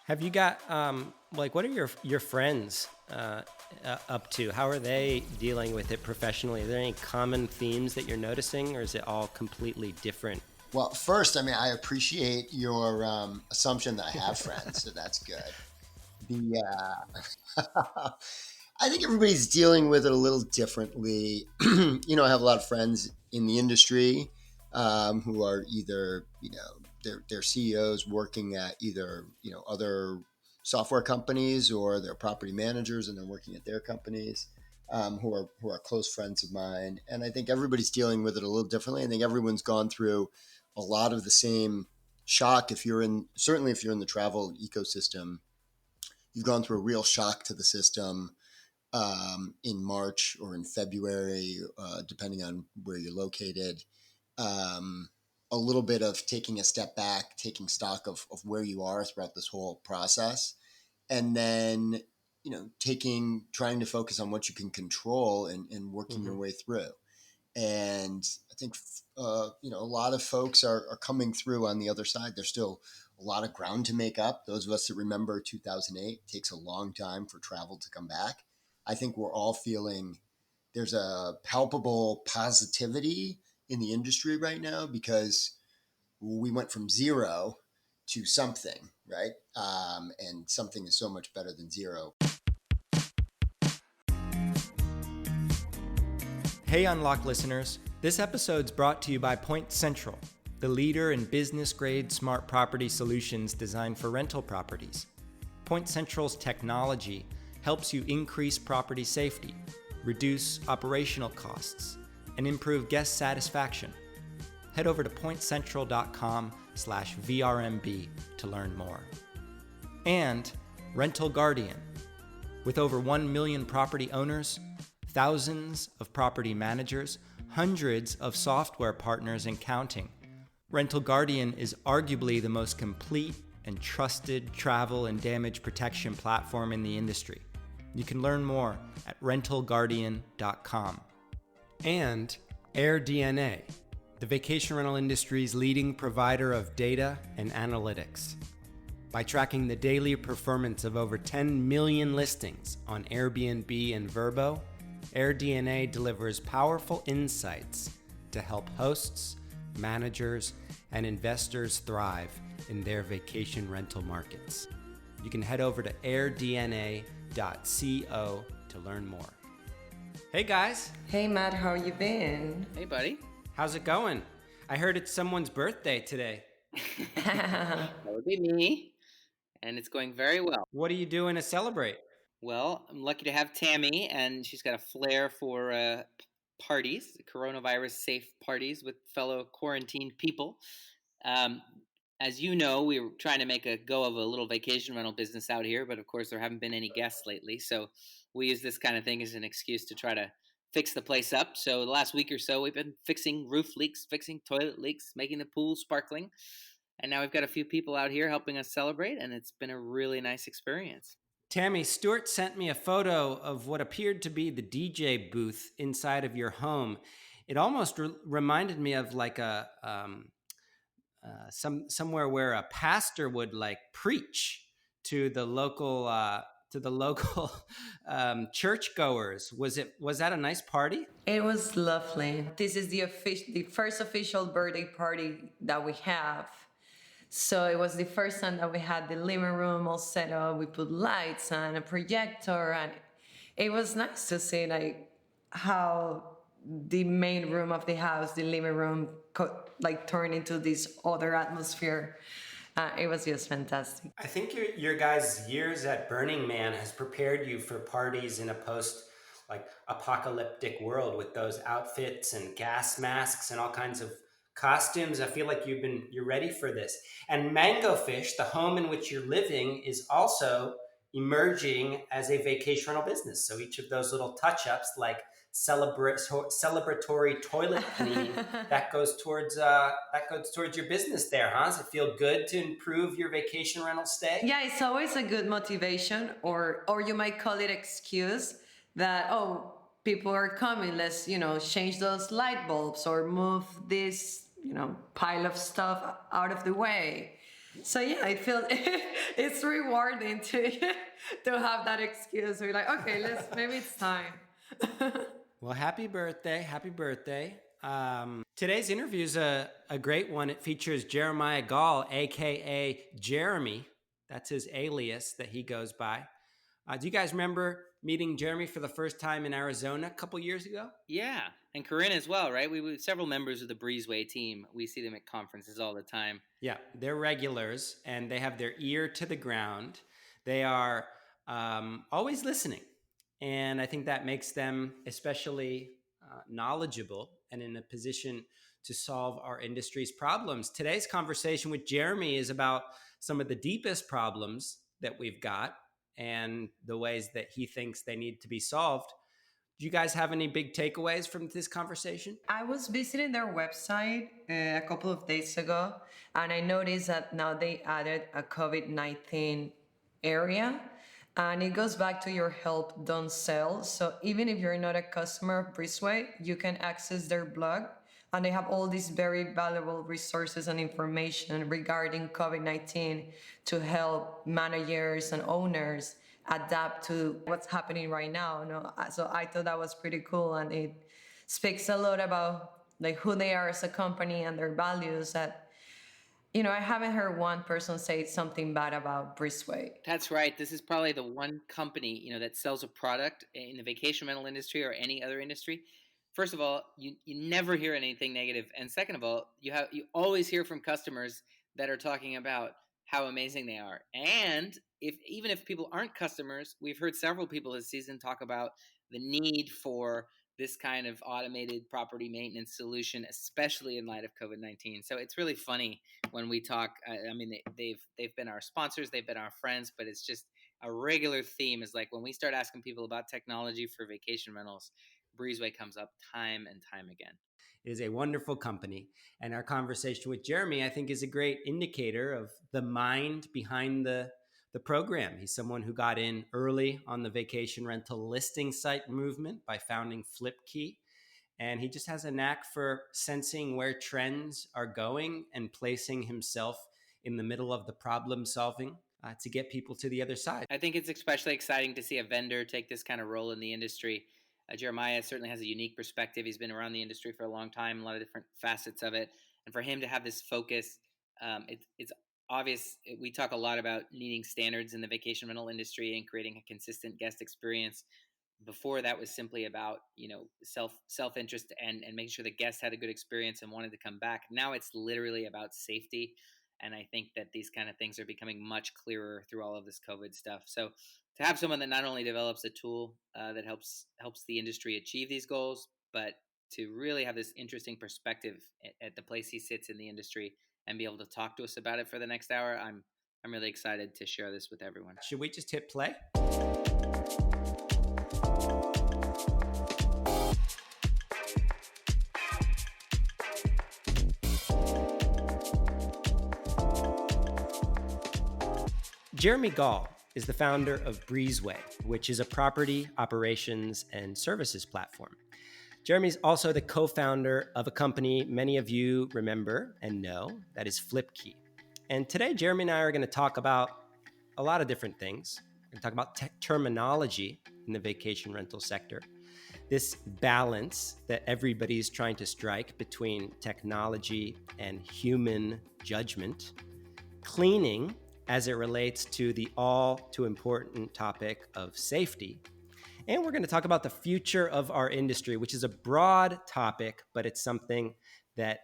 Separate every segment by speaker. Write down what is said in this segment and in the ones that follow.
Speaker 1: Have you got what are your friends up to? How are they dealing with it professionally? Are there any common themes that you're noticing, or is it all completely different?
Speaker 2: Well, first, I appreciate your assumption that I have friends, so that's good. The I think everybody's dealing with it a little differently. I have a lot of friends in the industry who are either they're CEOs working at either other software companies, or they're property managers and they're working at their companies. Who are close friends of mine, and I think everybody's dealing with it a little differently. I think everyone's gone through a lot of the same shock. Certainly if you're in the travel ecosystem, you've gone through a real shock to the system in March or in February, depending on where you're located. A little bit of taking a step back, taking stock of where you are throughout this whole process, and then trying to focus on what you can control and working your way through. And I think a lot of folks are coming through on the other side. There's still a lot of ground to make up. Those of us that remember 2008, takes a long time for travel to come back. I think we're all feeling there's a palpable positivity in the industry right now, because we went from zero to something, right? And something is so much better than zero.
Speaker 1: Hey, Unlock listeners. This episode's brought to you by Point Central, the leader in business-grade smart property solutions designed for rental properties. Point Central's technology helps you increase property safety, reduce operational costs, and improve guest satisfaction. Head over to pointcentral.com/VRMB to learn more. And Rental Guardian. With over 1 million property owners, thousands of property managers, hundreds of software partners, and counting, Rental Guardian is arguably the most complete and trusted travel and damage protection platform in the industry. You can learn more at rentalguardian.com. And AirDNA, the vacation rental industry's leading provider of data and analytics. By tracking the daily performance of over 10 million listings on Airbnb and Vrbo, AirDNA delivers powerful insights to help hosts, managers, and investors thrive in their vacation rental markets. You can head over to airdna.co to learn more. Hey guys.
Speaker 3: Hey Matt, how you been?
Speaker 4: Hey buddy.
Speaker 1: How's it going? I heard it's someone's birthday today.
Speaker 4: That would be me, and it's going very well.
Speaker 1: What are you doing to celebrate?
Speaker 4: Well, I'm lucky to have Tammy, and she's got a flair for parties, coronavirus-safe parties with fellow quarantined people. As you know, we were trying to make a go of a little vacation rental business out here, but of course there haven't been any guests lately, so we use this kind of thing as an excuse to try to fix the place up. So the last week or so, we've been fixing roof leaks, fixing toilet leaks, making the pool sparkling, and now we've got a few people out here helping us celebrate, and it's been a really nice experience.
Speaker 1: Tammy, Stuart sent me a photo of what appeared to be the DJ booth inside of your home. It almost reminded me of like somewhere where a pastor would like preach to the local churchgoers. Was that a nice party?
Speaker 3: It was lovely. This is the first official birthday party that we have. So it was the first time that we had the living room all set up. We put lights and a projector, and it was nice to see like how the main room of the house, the living room, turned into this other atmosphere. It was just fantastic.
Speaker 1: I think your guys' years at Burning Man has prepared you for parties in a apocalyptic world with those outfits and gas masks and all kinds of costumes. I feel like you're ready for this. And Mango Fish, the home in which you're living, is also emerging as a vacation rental business. So each of those little touch-ups, like celebratory toilet cleaning, that goes towards your business there, huh? Does it feel good to improve your vacation rental stay?
Speaker 3: Yeah, it's always a good motivation, or you might call it excuse that, people are coming, let's change those light bulbs or move this pile of stuff out of the way. So yeah, it feels it's rewarding to to have that excuse. We're like, okay, let's maybe it's time.
Speaker 1: Well, happy birthday. Happy birthday. Today's interview is a great one. It features Jeremiah Gall, aka Jeremy. That's his alias that he goes by. Do you guys remember meeting Jeremy for the first time in Arizona a couple years ago?
Speaker 4: Yeah, and Corinne as well, right? We several members of the Breezeway team. We see them at conferences all the time.
Speaker 1: Yeah, they're regulars and they have their ear to the ground. They are always listening. And I think that makes them especially knowledgeable and in a position to solve our industry's problems. Today's conversation with Jeremy is about some of the deepest problems that we've got and the ways that he thinks they need to be solved. Do you guys have any big takeaways from this conversation?
Speaker 3: I was visiting their website a couple of days ago, and I noticed that now they added a COVID-19 area, and it goes back to your help, don't sell. So even if you're not a customer of Breezeway, you can access their blog, and they have all these very valuable resources and information regarding COVID-19 to help managers and owners adapt to what's happening right now. No, so I thought that was pretty cool, and it speaks a lot about like who they are as a company and their values. That I haven't heard one person say something bad about Breezeway.
Speaker 4: That's right. This is probably the one company, that sells a product in the vacation rental industry or any other industry. First of all, you never hear anything negative, and second of all, you always hear from customers that are talking about how amazing they are. And even if people aren't customers, we've heard several people this season talk about the need for this kind of automated property maintenance solution, especially in light of COVID-19. So it's really funny when we talk. I mean, they've been our sponsors, they've been our friends, but it's just a regular theme is like when we start asking people about technology for vacation rentals, Breezeway comes up time and time again.
Speaker 1: It is a wonderful company. And our conversation with Jeremy, I think, is a great indicator of the mind behind the program. He's someone who got in early on the vacation rental listing site movement by founding FlipKey. And he just has a knack for sensing where trends are going and placing himself in the middle of the problem solving to get people to the other side.
Speaker 4: I think it's especially exciting to see a vendor take this kind of role in the industry. Jeremiah certainly has a unique perspective. He's been around the industry for a long time, a lot of different facets of it. And for him to have this focus, it's obvious. We talk a lot about needing standards in the vacation rental industry and creating a consistent guest experience. Before that was simply about self interest and making sure the guests had a good experience and wanted to come back. Now it's literally about safety, and I think that these kind of things are becoming much clearer through all of this COVID stuff. So to have someone that not only develops a tool that helps the industry achieve these goals, but to really have this interesting perspective at the place he sits in the industry and be able to talk to us about it for the next hour, I'm really excited to share this with everyone.
Speaker 1: Should we just hit play? Jeremy Gall is the founder of Breezeway, which is a property operations and services platform. Jeremy's also the co-founder of a company many of you remember and know, that is FlipKey. And today, Jeremy and I are going to talk about a lot of different things. We're going to talk about terminology in the vacation rental sector, this balance that everybody's trying to strike between technology and human judgment, cleaning as it relates to the all too important topic of safety. And we're going to talk about the future of our industry, which is a broad topic, but it's something that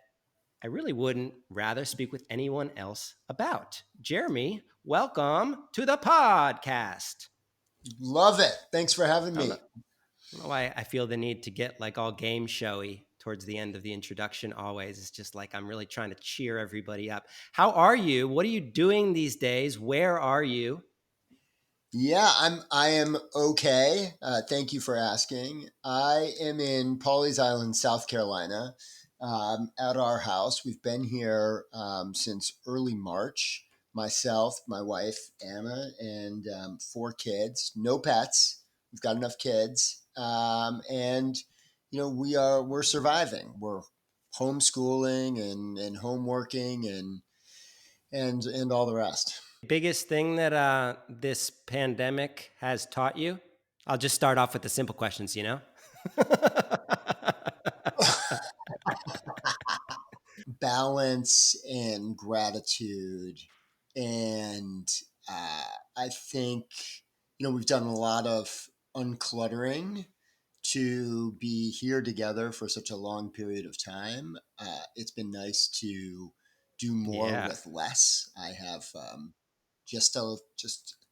Speaker 1: I really wouldn't rather speak with anyone else about. Jeremy, welcome to the podcast.
Speaker 2: Love it. Thanks for having me.
Speaker 1: I don't know why I feel the need to get like all game showy towards the end of the introduction always. It's just like I'm really trying to cheer everybody up. How are you? What are you doing these days? Where are you?
Speaker 2: Yeah, I am okay. Thank you for asking. I am in Pawleys Island, South Carolina, at our house. We've been here since early March. Myself, my wife Anna, and 4 kids. No pets. We've got enough kids, and we're surviving. We're homeschooling and home working, and and all the rest.
Speaker 1: Biggest thing that this pandemic has taught you? I'll just start off with the simple questions, you know?
Speaker 2: Balance and gratitude. And I think, we've done a lot of uncluttering to be here together for such a long period of time. It's been nice to do more
Speaker 1: Yeah.
Speaker 2: with less. I have just a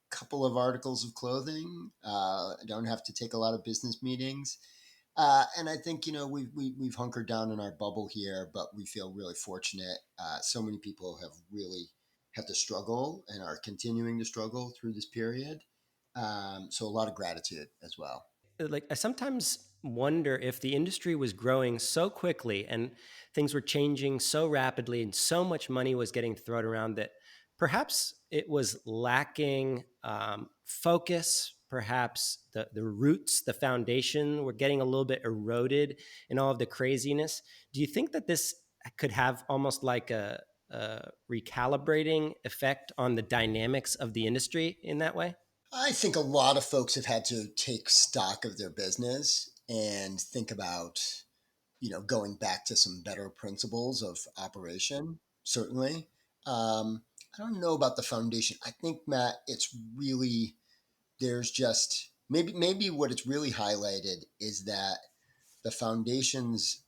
Speaker 2: couple of articles of clothing. I don't have to take a lot of business meetings. And I think we've hunkered down in our bubble here, but we feel really fortunate. So many people have really had to struggle and are continuing to struggle through this period. So a lot of gratitude as well.
Speaker 1: Like, I sometimes wonder if the industry was growing so quickly and things were changing so rapidly and so much money was getting thrown around that perhaps it was lacking focus. Perhaps the roots, the foundation were getting a little bit eroded in all of the craziness. Do you think that this could have almost like a recalibrating effect on the dynamics of the industry in that way?
Speaker 2: I think a lot of folks have had to take stock of their business and think about, going back to some better principles of operation, certainly. I don't know about the foundation. I think, Matt, it's really, there's just maybe what it's really highlighted is that the foundations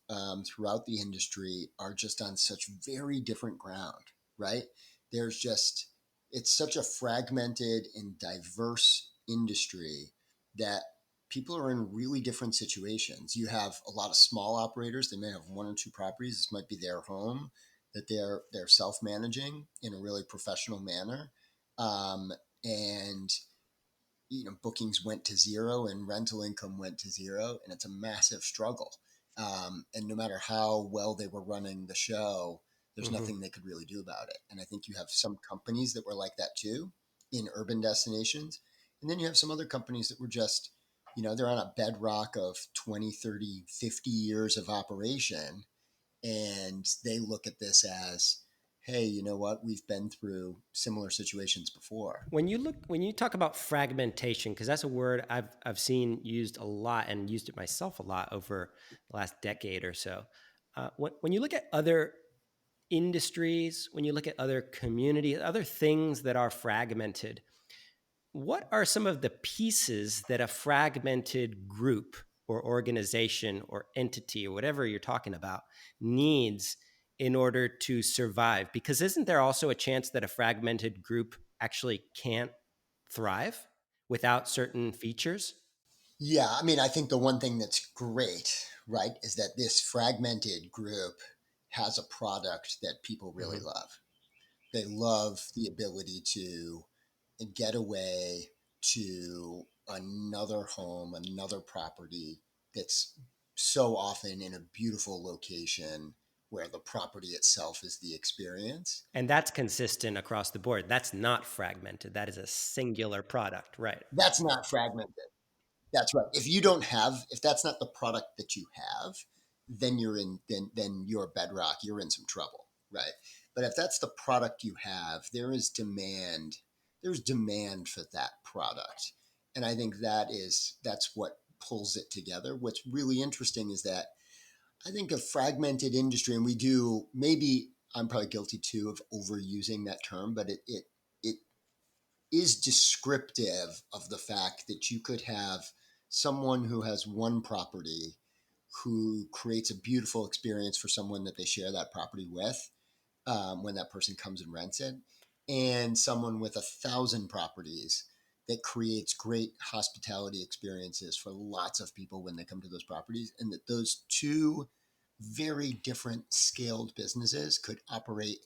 Speaker 2: throughout the industry are just on such very different ground, right? There's just, it's such a fragmented and diverse industry that people are in really different situations. You have a lot of small operators, they may have one or two properties. This might be their home that they're self-managing in a really professional manner. And bookings went to zero and rental income went to zero, and it's a massive struggle. And no matter how well they were running the show, there's
Speaker 1: Mm-hmm.
Speaker 2: nothing they could really do about it. And I think you have some companies that were like that too in urban destinations. And then you have some other companies that were just, they're on a bedrock of 20, 30, 50 years of operation. And they look at this as, hey, you know what? We've been through similar situations before.
Speaker 1: When you talk about fragmentation, because that's a word I've seen used a lot and used it myself a lot over the last decade or so. When you look at other industries, when you look at other communities, other things that are fragmented, what are some of the pieces that a fragmented group or organization or entity or whatever you're talking about needs in order to survive? Because isn't there also a chance that a fragmented group actually can't thrive without certain features?
Speaker 2: Yeah, I mean, I think the one thing that's great, right, is that this fragmented group has a product that people really
Speaker 1: Mm-hmm.
Speaker 2: love. They love the ability to get away to another home, another property that's so often in a beautiful location where the property itself is the experience.
Speaker 1: And that's consistent across the board. That's not fragmented. That is a singular product, right?
Speaker 2: That's not fragmented. That's right. If that's not the product that you have, then you're bedrock. You're in some trouble, right? But if that's the product you have, there is demand. There's demand for that product, and I think that's what pulls it together. What's really interesting is that I think a fragmented industry, and we do maybe I'm probably guilty too of overusing that term, but it is descriptive of the fact that you could have someone who has one property who creates a beautiful experience for someone that they share that property with when that person comes and rents it, and someone with 1,000 properties that creates great hospitality experiences for lots of people when they come to those properties, and that those two very different scaled businesses could operate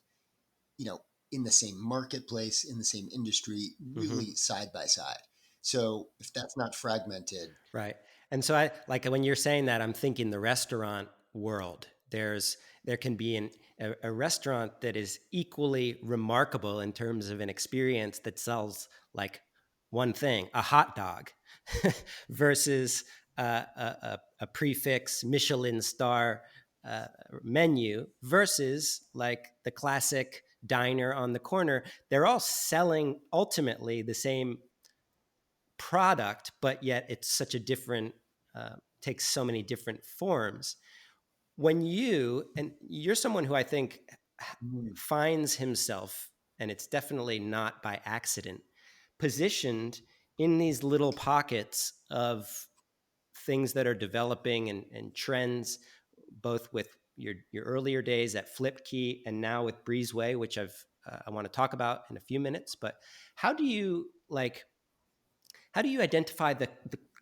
Speaker 2: you know, in the same marketplace, in the same industry,
Speaker 1: Mm-hmm.
Speaker 2: really side by side. So if that's not fragmented,
Speaker 1: Right. And so I like when you're saying that, I'm thinking the restaurant world. There can be a restaurant that is equally remarkable in terms of an experience that sells like one thing, a hot dog, versus a prefix Michelin star menu versus like the classic
Speaker 5: diner on the corner, they're all selling ultimately the same product, but yet it's such a different, takes so many different forms. When and you're someone who I think finds himself, and it's definitely not by accident, positioned in these little pockets of things that are developing and trends, both with your earlier days at Flipkey and now with Breezeway, which I want to talk about in a few minutes. But how do you identify the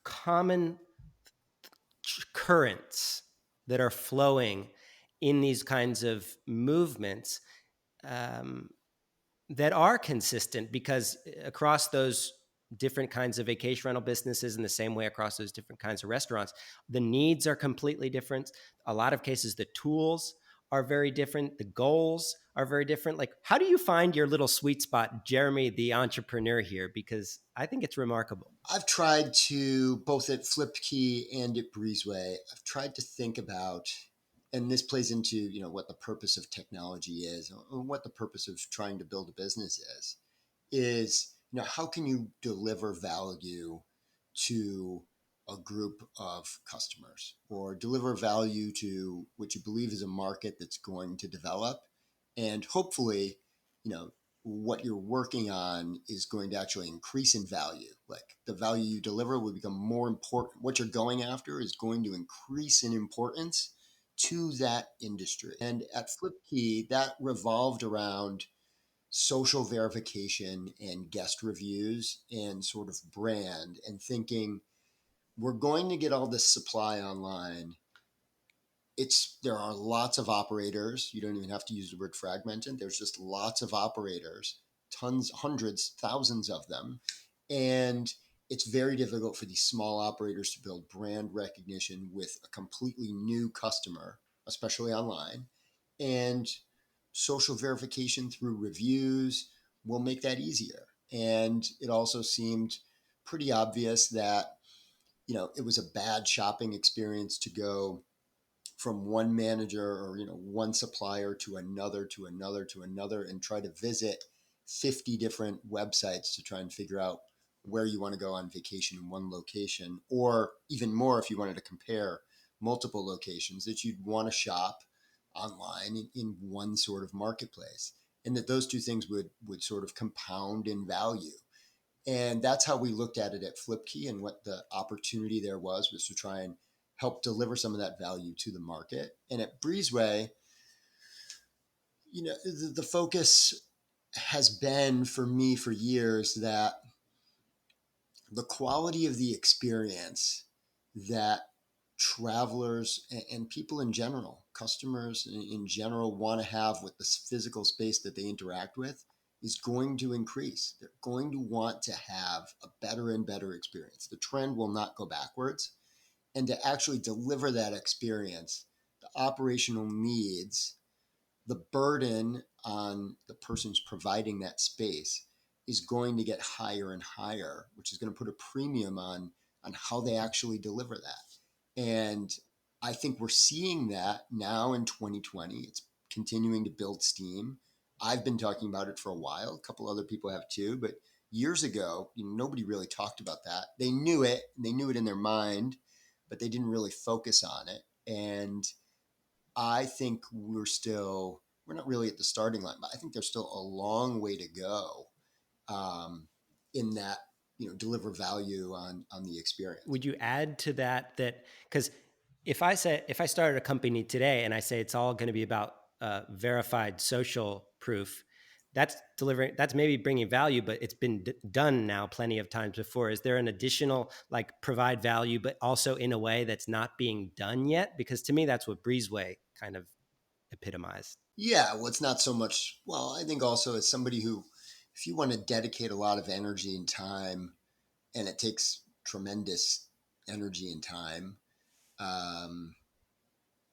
Speaker 5: common currents that are flowing in these kinds of movements, that are consistent? Because across those different kinds of vacation rental businesses, in the same way across those different kinds of restaurants, the needs are completely different. A lot of cases, the tools are very different. The goals are very different. Like, how do you find your little sweet spot, Jeremy, the entrepreneur here? Because I think it's remarkable.
Speaker 2: I've tried to, both at Flipkey and at Breezeway, I've tried to think about, and this plays into, what the purpose of technology is, or what the purpose of trying to build a business is, how can you deliver value to a group of customers, or deliver value to what you believe is a market that's going to develop, and hopefully, what you're working on is going to actually increase in value. Like, the value you deliver will become more important. What you're going after is going to increase in importance to that industry. And at Flipkey, that revolved around social verification and guest reviews and sort of brand, and thinking, we're going to get all this supply online. There are lots of operators. You don't even have to use the word fragmented. There's just lots of operators, tons, hundreds, thousands of them. And it's very difficult for these small operators to build brand recognition with a completely new customer, especially online. And social verification through reviews will make that easier. And it also seemed pretty obvious that, it was a bad shopping experience to go from one manager or one supplier to another to another to another, and try to visit 50 different websites to try and figure out where you want to go on vacation in one location, or even more if you wanted to compare multiple locations, that you'd want to shop online in one sort of marketplace, and that those two things would sort of compound in value. And that's how we looked at it at Flipkey, and what the opportunity there was to try and help deliver some of that value to the market. And at Breezeway, the focus has been for me for years that the quality of the experience that travelers and people in general, customers in general, want to have with the physical space that they interact with is going to increase. They're going to want to have a better and better experience. The trend will not go backwards. And to actually deliver that experience, the operational needs, the burden on the person who's providing that space is going to get higher and higher, which is going to put a premium on how they actually deliver that. And I think we're seeing that now in 2020. It's continuing to build steam. I've been talking about it for a while. A couple other people have too, but years ago, nobody really talked about that. They knew it in their mind, but they didn't really focus on it. And I think we're not really at the starting line, but I think there's still a long way to go in that, deliver value on the experience.
Speaker 5: Would you add to that because if I started a company today and I say it's all going to be about verified social proof, that's maybe bringing value, but it's been done now plenty of times before. Is there an additional, like, provide value, but also in a way that's not being done yet? Because to me, that's what Breezeway kind of epitomized.
Speaker 2: Yeah, well, it's not so much. Well, I think also as somebody who, if you want to dedicate a lot of energy and time, and it takes tremendous energy and time,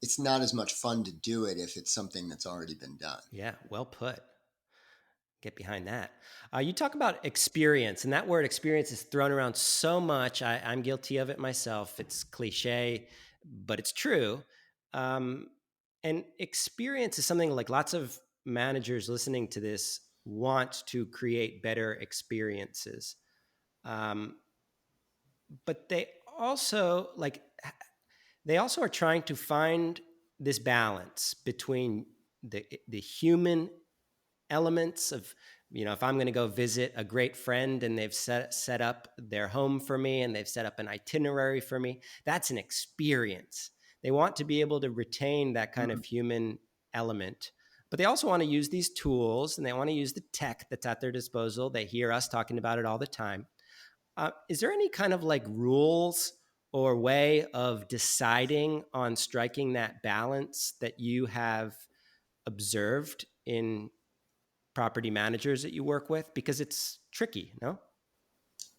Speaker 2: it's not as much fun to do it if it's something that's already been done.
Speaker 5: Yeah, well put. Get behind that. You talk about experience, and that word experience is thrown around so much. I'm guilty of it myself. It's cliche, but it's true. And experience is something like lots of managers listening to this want to create better experiences. But also like they also are trying to find this balance between the human elements of, if I'm going to go visit a great friend and they've set up their home for me and they've set up an itinerary for me, that's an experience. They want to be able to retain that kind of human element, but they also want to use these tools and they want to use the tech that's at their disposal. They hear us talking about it all the time. Is there any kind of like rules or way of deciding on striking that balance that you have observed in property managers that you work with? Because it's tricky, no?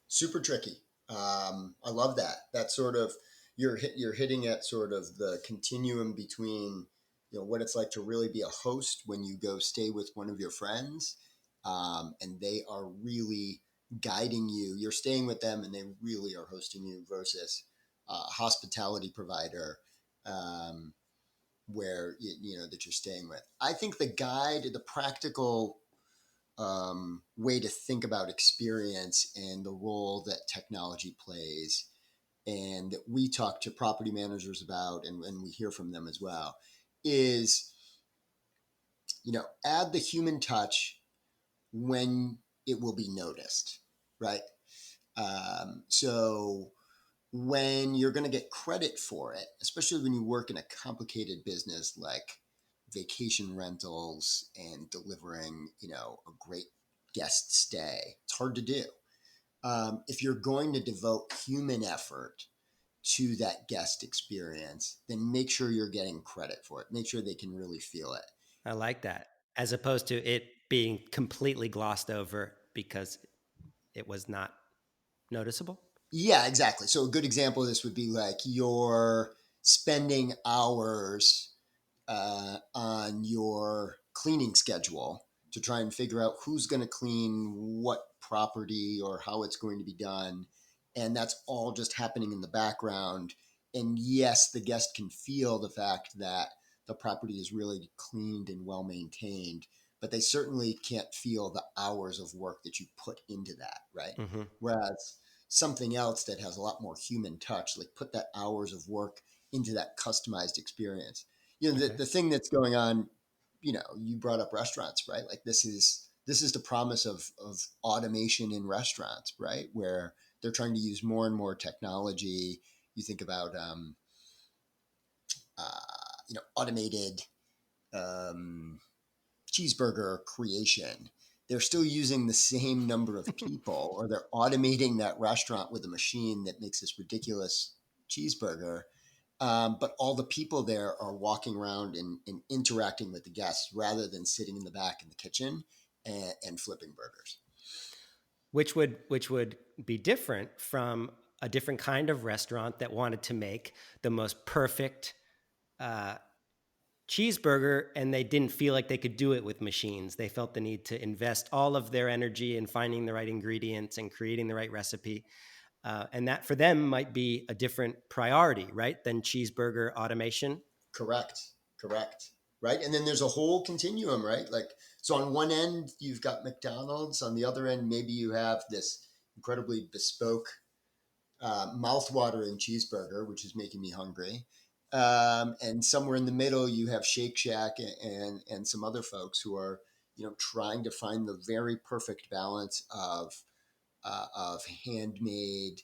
Speaker 2: Super tricky. I love that. That sort of you're hitting at sort of the continuum between what it's like to really be a host when you go stay with one of your friends, and they are really guiding you. You're staying with them, and they really are hosting you versus a hospitality provider where that you're staying with. I think the practical way to think about experience and the role that technology plays, and that we talk to property managers about, and we hear from them as well, is add the human touch when it will be noticed, right? So when you're going to get credit for it, especially when you work in a complicated business like vacation rentals and delivering, a great guest stay, it's hard to do. If you're going to devote human effort to that guest experience, then make sure you're getting credit for it. Make sure they can really feel it.
Speaker 5: I like that. As opposed to it being completely glossed over because it was not noticeable.
Speaker 2: Yeah, exactly. So a good example of this would be like you're spending hours on your cleaning schedule to try and figure out who's going to clean what property or how it's going to be done. And that's all just happening in the background. And yes, the guest can feel the fact that the property is really cleaned and well maintained, but they certainly can't feel the hours of work that you put into that, right?
Speaker 5: Mm-hmm.
Speaker 2: Whereas something else that has a lot more human touch, like put that hours of work into that customized experience. The thing that's going on, you brought up restaurants, right? Like this is the promise of automation in restaurants, right? Where they're trying to use more and more technology. You think about, automated cheeseburger creation. They're still using the same number of people, or they're automating that restaurant with a machine that makes this ridiculous cheeseburger. But all the people there are walking around and interacting with the guests rather than sitting in the back in the kitchen and flipping burgers.
Speaker 5: Which would be different from a different kind of restaurant that wanted to make the most perfect cheeseburger, and they didn't feel like they could do it with machines. They felt the need to invest all of their energy in finding the right ingredients and creating the right recipe. And that for them might be a different priority, right, than cheeseburger automation.
Speaker 2: Correct. Right. And then there's a whole continuum, right? Like, so on one end, you've got McDonald's. On the other end, maybe you have this incredibly bespoke, mouth-watering cheeseburger, which is making me hungry. And somewhere in the middle, you have Shake Shack and some other folks who are, trying to find the very perfect balance of handmade,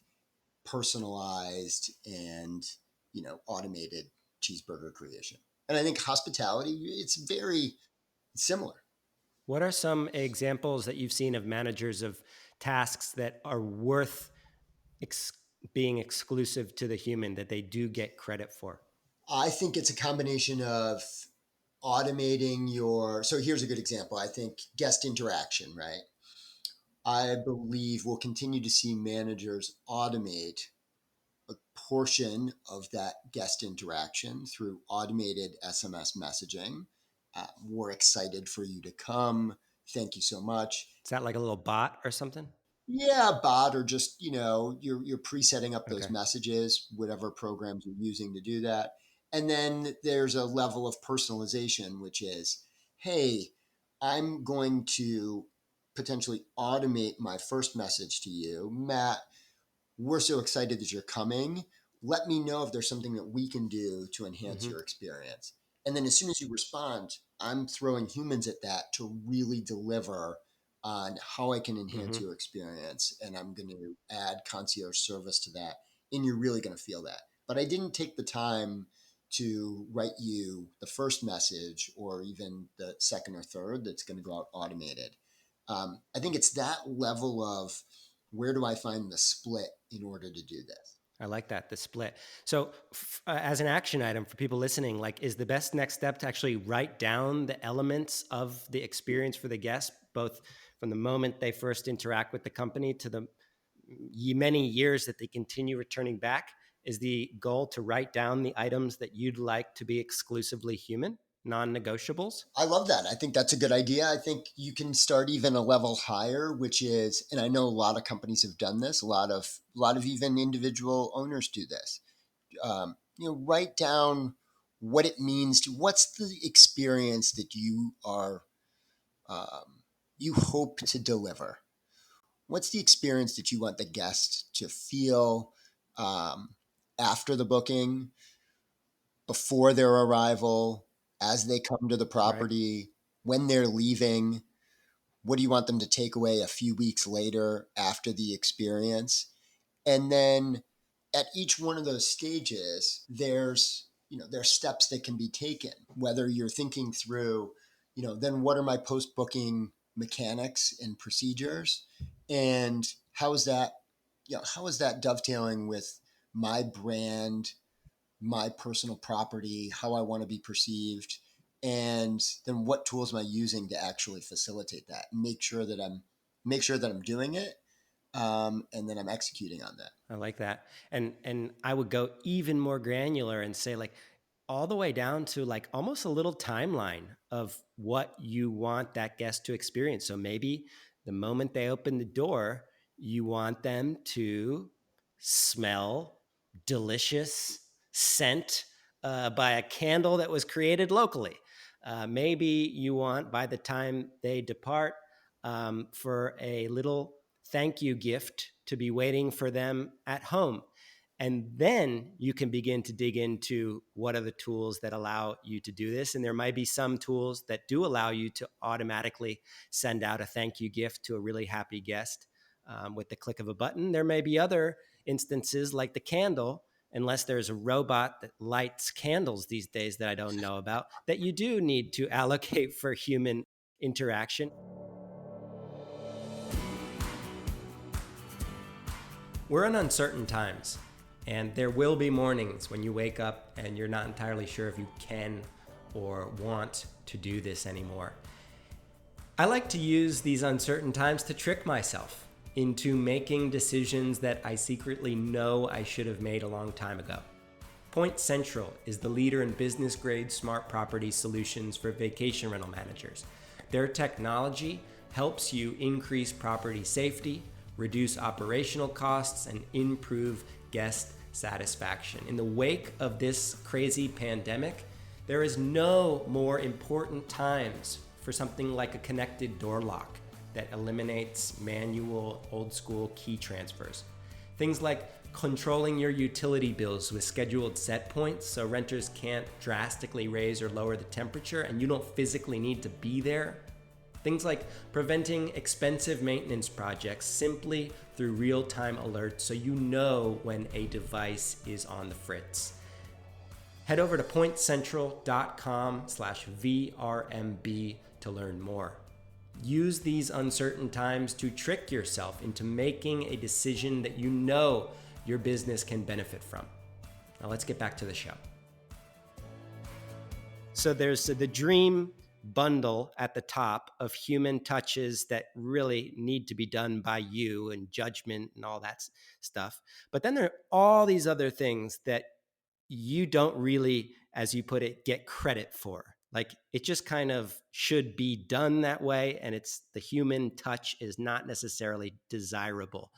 Speaker 2: personalized, and automated cheeseburger creation. And I think hospitality, it's very similar.
Speaker 5: What are some examples that you've seen of managers of tasks that are worth being exclusive to the human, that they do get credit for?
Speaker 2: I think it's a combination of automating so here's a good example. I think guest interaction, right? I believe we'll continue to see managers automate a portion of that guest interaction through automated SMS messaging. We're excited for you to come. Thank you so much.
Speaker 5: Is that like a little bot or something?
Speaker 2: Yeah, bot, or just you're pre-setting up those
Speaker 5: Okay.
Speaker 2: messages, whatever programs you're using to do that. And then there's a level of personalization, which is, hey, I'm going to potentially automate my first message to you, Matt. We're so excited that you're coming. Let me know if there's something that we can do to enhance your experience. And then as soon as you respond, I'm throwing humans at that to really deliver on how I can enhance your experience. And I'm going to add concierge service to that. And you're really going to feel that. But I didn't take the time to write you the first message or even the second or third that's going to go out automated. I think it's that level of where do I find the split in order to do this?
Speaker 5: I like that, the split. So as an action item for people listening, like, is the best next step to actually write down the elements of the experience for the guest, both from the moment they first interact with the company to the many years that they continue returning back? Is the goal to write down the items that you'd like to be exclusively human, non-negotiables?
Speaker 2: I love that. I think that's a good idea. I think you can start even a level higher, which is, and I know a lot of companies have done this. A lot of even individual owners do this. Write down what it means to. What's the experience that you are, you hope to deliver? What's the experience that you want the guest to feel after the booking, before their arrival, as they come to the property, right, when they're leaving? What do you want them to take away a few weeks later after the experience? And then at each one of those stages, there's steps that can be taken, whether you're thinking through, then what are my post-booking mechanics and procedures? And how is that dovetailing with my brand, my personal property, how I want to be perceived, and then what tools am I using to actually facilitate that? Make sure that I'm doing it, and then I'm executing on that.
Speaker 5: I like that. And I would go even more granular and say, like, all the way down to like almost a little timeline of what you want that guest to experience. So maybe the moment they open the door, you want them to smell delicious scent by a candle that was created locally. Maybe you want, by the time they depart, for a little thank you gift to be waiting for them at home. And then you can begin to dig into what are the tools that allow you to do this. And there might be some tools that do allow you to automatically send out a thank you gift to a really happy guest with the click of a button. There may be other instances like the candle, unless there's a robot that lights candles these days that I don't know about, that you do need to allocate for human interaction. We're in uncertain times, and there will be mornings when you wake up and you're not entirely sure if you can or want to do this anymore. I like to use these uncertain times to trick myself into making decisions that I secretly know I should have made a long time ago. Point Central is the leader in business-grade smart property solutions for vacation rental managers. Their technology helps you increase property safety, reduce operational costs, and improve guest satisfaction. In the wake of this crazy pandemic, there is no more important times for something like a connected door lock that eliminates manual, old-school key transfers. Things like controlling your utility bills with scheduled set points so renters can't drastically raise or lower the temperature and you don't physically need to be there. Things like preventing expensive maintenance projects simply through real-time alerts so you know when a device is on the fritz. Head over to pointcentral.com/VRMB to learn more. Use these uncertain times to trick yourself into making a decision that you know your business can benefit from. Now let's get back to the show. So there's the dream bundle at the top of human touches that really need to be done by you and judgment and all that stuff. But then there are all these other things that you don't really, as you put it, get credit for. Like, it just kind of should be done that way, and it's the human touch is not necessarily desirable.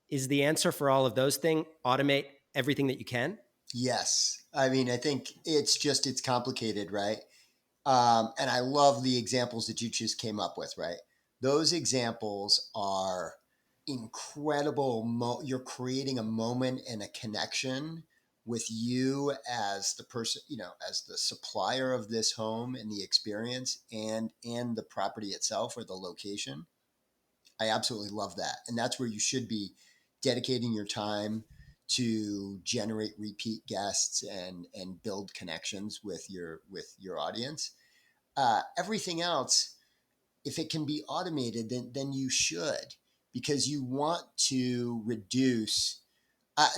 Speaker 5: Is the answer for all of those things automate everything that you can?
Speaker 2: Yes. I mean, I think it's complicated, right? And I love the examples that you just came up with, right? Those examples are incredible. You're creating a moment and a connection with you as the person, as the supplier of this home and the experience and the property itself or the location. I absolutely love that. And that's where you should be dedicating your time to generate repeat guests and build connections with your audience. Everything else, if it can be automated, then you should, because you want to reduce.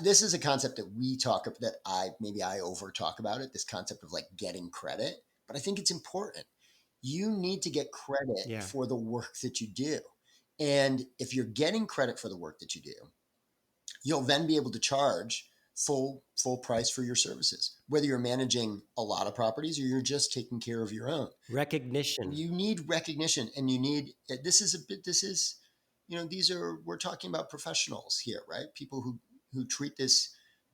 Speaker 2: This is a concept that we talk about, that I over talk about it. This concept of like getting credit, but I think it's important. You need to get credit
Speaker 5: Yeah.
Speaker 2: for the work that you do, and if you're getting credit for the work that you do, you'll then be able to charge full price for your services, whether you're managing a lot of properties or you're just taking care of your own.
Speaker 5: Recognition.
Speaker 2: You need recognition, and you need, we're talking about professionals here, right? People who treat this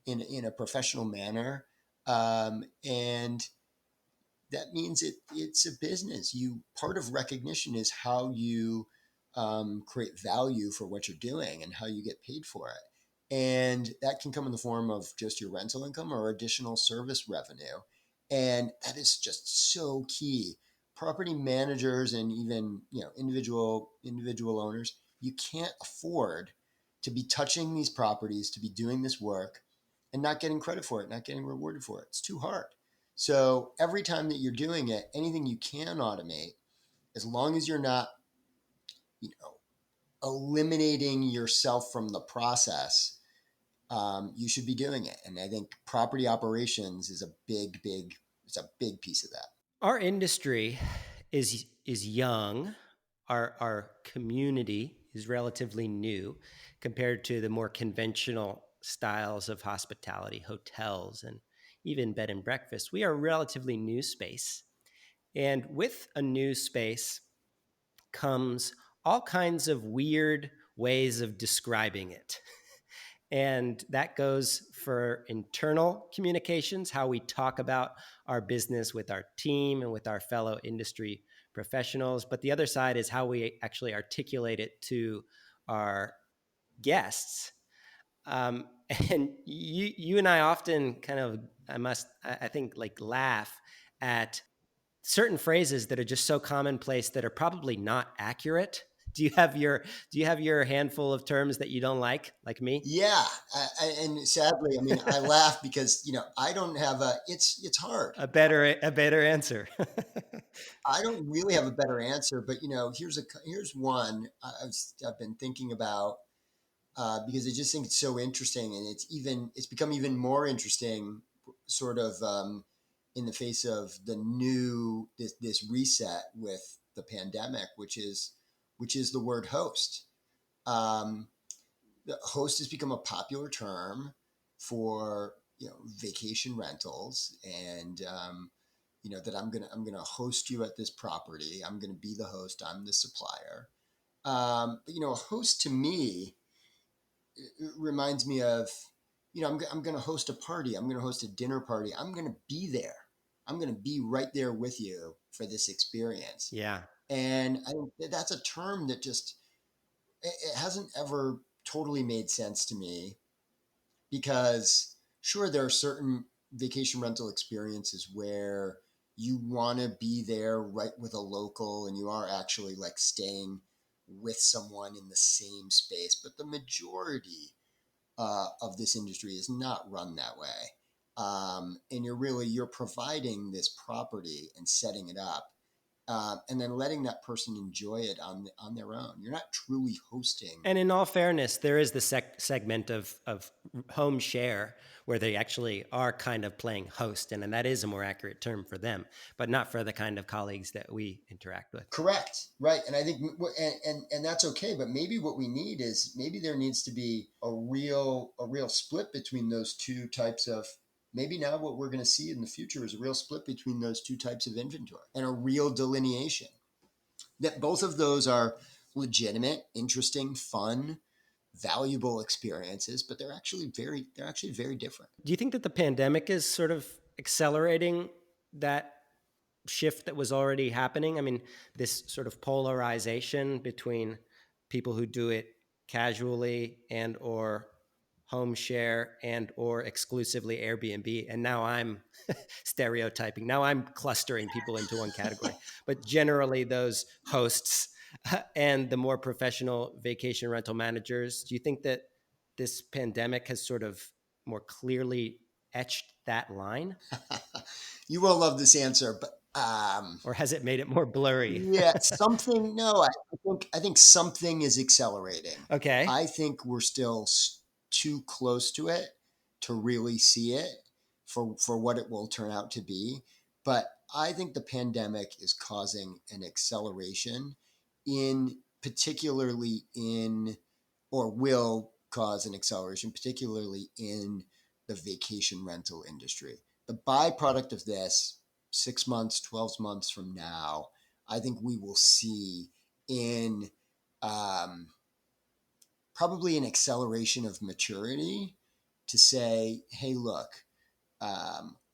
Speaker 2: in a professional manner. And that means it's a business. Part of recognition is how you create value for what you're doing and how you get paid for it. And that can come in the form of just your rental income or additional service revenue. And that is just so key. Property managers and even individual owners, you can't afford to be touching these properties, to be doing this work and not getting credit for it, not getting rewarded for it. It's too hard. So every time that you're doing it, anything you can automate, as long as you're not, eliminating yourself from the process, you should be doing it. And I think property operations is it's a big piece of that.
Speaker 5: Our industry is young. Our community is relatively new compared to the more conventional styles of hospitality, hotels, and even bed and breakfast. We are a relatively new space. And with a new space comes all kinds of weird ways of describing it. And that goes for internal communications, how we talk about our business with our team and with our fellow industry professionals. But the other side is how we actually articulate it to our guests. And you and I often kind of, I think, like laugh at certain phrases that are just so commonplace that are probably not accurate. Do you have your handful of terms that you don't like me?
Speaker 2: Yeah, and sadly, I mean, I laugh because I don't have it's hard.
Speaker 5: A better answer.
Speaker 2: I don't really have a better answer, but here's one I've been thinking about, because I just think it's so interesting, and it's become even more interesting, sort of, in the face of this reset with the pandemic, which is the word host. Um, the host has become a popular term for vacation rentals, and that I'm gonna host you at this property. I'm gonna be the host. I'm the supplier. But a host to me, it reminds me of, I'm going to host a party. I'm going to host a dinner party. I'm going to be there. I'm going to be right there with you for this experience.
Speaker 5: Yeah.
Speaker 2: And I think that's a term that just, it hasn't ever totally made sense to me, because sure, there are certain vacation rental experiences where you want to be there right with a local and you are actually like staying with someone in the same space. But the majority of this industry is not run that way. And you're providing this property and setting it up, and then letting that person enjoy it on their own. You're not truly hosting.
Speaker 5: And in all fairness, there is the segment of home share where they actually are kind of playing host, and that is a more accurate term for them, but not for the kind of colleagues that we interact with.
Speaker 2: Correct. Right. And I think, and that's okay. But maybe what we need is, maybe there needs to be a real split between those two types of, maybe now what we're going to see in the future is a real split between those two types of inventory, and a real delineation that both of those are legitimate, interesting, fun, valuable experiences, but they're actually very different.
Speaker 5: Do you think that the pandemic is sort of accelerating that shift that was already happening? I mean, this sort of polarization between people who do it casually and or home share and or exclusively Airbnb. And now I'm stereotyping. Now I'm clustering people into one category. But generally those hosts and the more professional vacation rental managers, do you think that this pandemic has sort of more clearly etched that line?
Speaker 2: You will love this answer, but
Speaker 5: Or has it made it more blurry?
Speaker 2: yeah, something. No, I think something is accelerating.
Speaker 5: Okay.
Speaker 2: I think we're still too close to it to really see it for what it will turn out to be. But I think the pandemic is causing an acceleration in particularly in or will cause an acceleration, particularly in the vacation rental industry. The byproduct of this, 6 months, 12 months from now, I think we will see in um, probably an acceleration of maturity to say, hey, look,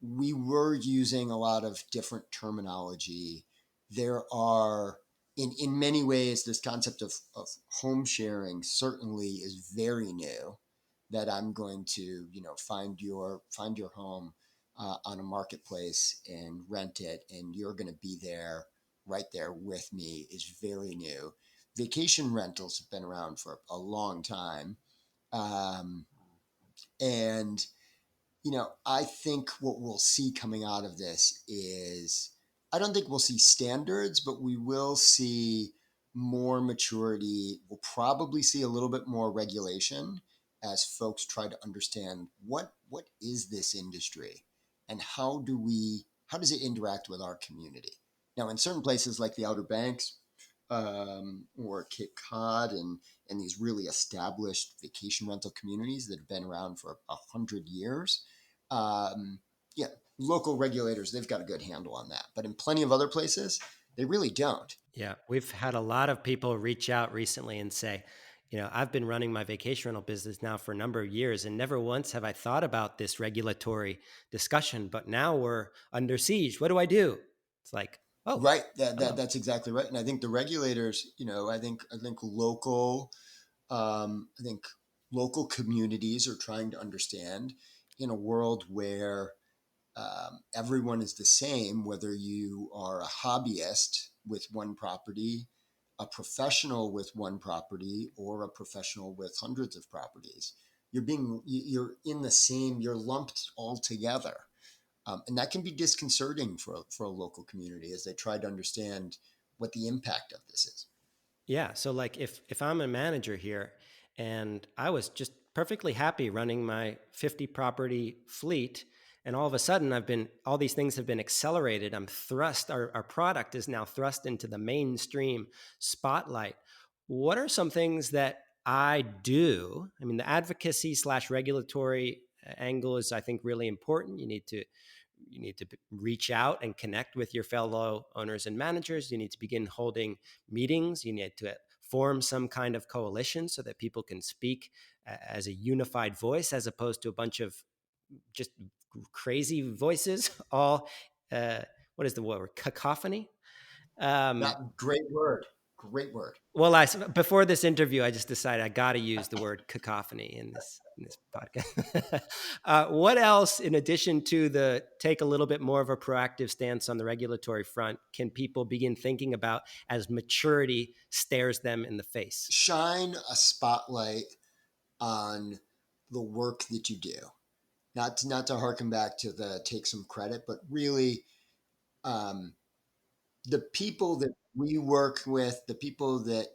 Speaker 2: we were using a lot of different terminology. There are, in many ways, this concept of home sharing certainly is very new. That I'm going to, find your home on a marketplace and rent it, and you're going to be there, right there with me, is very new. Vacation rentals have been around for a long time, um, and I think what we'll see coming out of this is I don't think we'll see standards, but we will see more maturity. We'll probably see a little bit more regulation as folks try to understand what is this industry and how does it interact with our community. Now, in certain places like the Outer Banks, or Cape Cod, and these really established vacation rental communities that have been around for 100 years, yeah, local regulators, they've got a good handle on that. But in plenty of other places, they really don't.
Speaker 5: Yeah, we've had a lot of people reach out recently and say, I've been running my vacation rental business now for a number of years, and never once have I thought about this regulatory discussion, but now we're under siege. What do I do? It's like, oh,
Speaker 2: Right. That,
Speaker 5: hello.
Speaker 2: that that's exactly right. And I think the regulators, I think local communities are trying to understand in a world where everyone is the same, whether you are a hobbyist with one property, a professional with one property, or a professional with hundreds of properties. You're in the same, you're lumped all together. And that can be disconcerting for a local community as they try to understand what the impact of this is.
Speaker 5: Yeah. So like if I'm a manager here and I was just perfectly happy running my 50 property fleet, and all of a sudden all these things have been accelerated. Our product is now thrust into the mainstream spotlight. What are some things that I do? I mean, the advocacy / regulatory angle is, I think, really important. You need to reach out and connect with your fellow owners and managers. You need to begin holding meetings. You need to form some kind of coalition so that people can speak as a unified voice, as opposed to a bunch of just crazy voices. All what is the word? Cacophony.
Speaker 2: Great word. Great word.
Speaker 5: Well, before this interview, I just decided I got to use the word cacophony in this podcast. What else, in addition to the take a little bit more of a proactive stance on the regulatory front, can people begin thinking about as maturity stares them in the face?
Speaker 2: Shine a spotlight on the work that you do. Not to harken back to the take some credit, but really, um, the people that we work with, the people that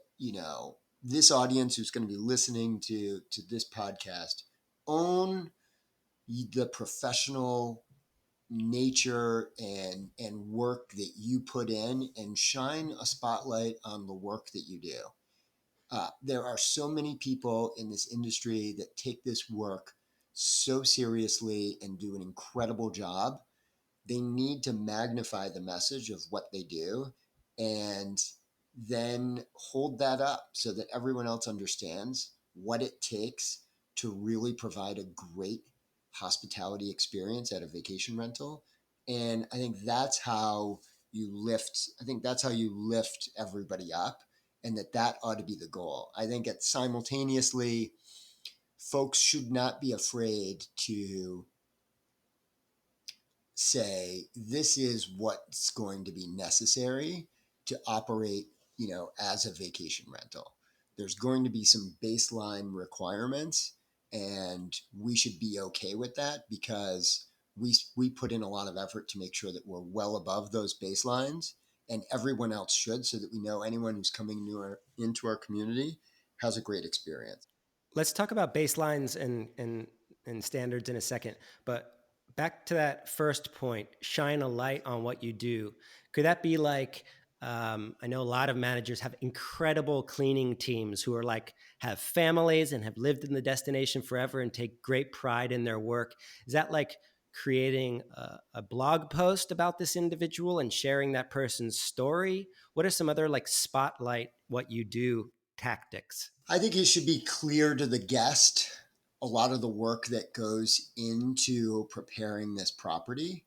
Speaker 2: this audience who's going to be listening to this podcast, own the professional nature and work that you put in, and shine a spotlight on the work that you do. There are so many people in this industry that take this work so seriously and do an incredible job. They need to magnify the message of what they do and then hold that up so that everyone else understands what it takes to really provide a great hospitality experience at a vacation rental. And I think that's how lift. I think that's how you lift everybody up, and that ought to be the goal. I think it simultaneously, folks should not be afraid to say this is what's going to be necessary to operate, as a vacation rental. There's going to be some baseline requirements, and we should be okay with that because we put in a lot of effort to make sure that we're well above those baselines, and everyone else should, so that we know anyone who's coming into our community has a great experience.
Speaker 5: Let's talk about baselines and standards in a second. But back to that first point, shine a light on what you do. Could that be like, I know a lot of managers have incredible cleaning teams who are like, have families and have lived in the destination forever and take great pride in their work. Is that like creating a blog post about this individual and sharing that person's story? What are some other like spotlight what you do tactics?
Speaker 2: I think it should be clear to the guest a lot of the work that goes into preparing this property.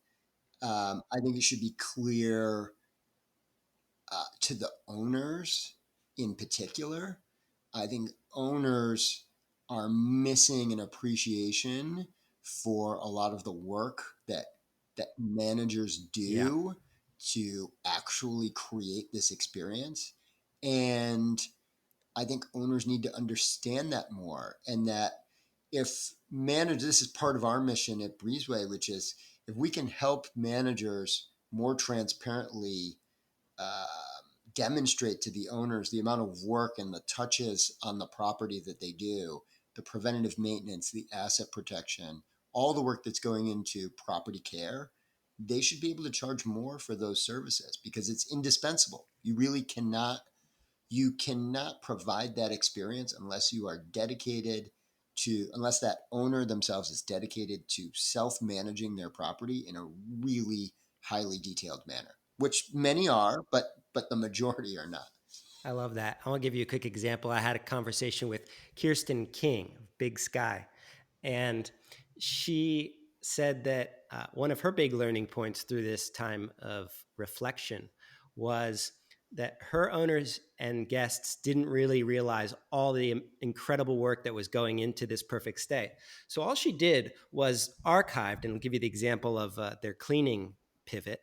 Speaker 2: I think it should be clear to the owners in particular. I think owners are missing an appreciation for a lot of the work that managers do to actually create this experience. And I think owners need to understand that more, and that if managers, this is part of our mission at Breezeway, which is if we can help managers more transparently uh, demonstrate to the owners the amount of work and the touches on the property that they do, the preventative maintenance, the asset protection, all the work that's going into property care, they should be able to charge more for those services because it's indispensable. You cannot provide that experience unless you are dedicated to, unless that owner themselves is dedicated to self-managing their property in a really highly detailed manner, which many are, but the majority are not.
Speaker 5: I love that. I want to give you a quick example. I had a conversation with Kirsten King of Big Sky, and she said that one of her big learning points through this time of reflection was that her owners and guests didn't really realize all the incredible work that was going into this perfect stay. So all she did was archived, and I'll give you the example of their cleaning pivot.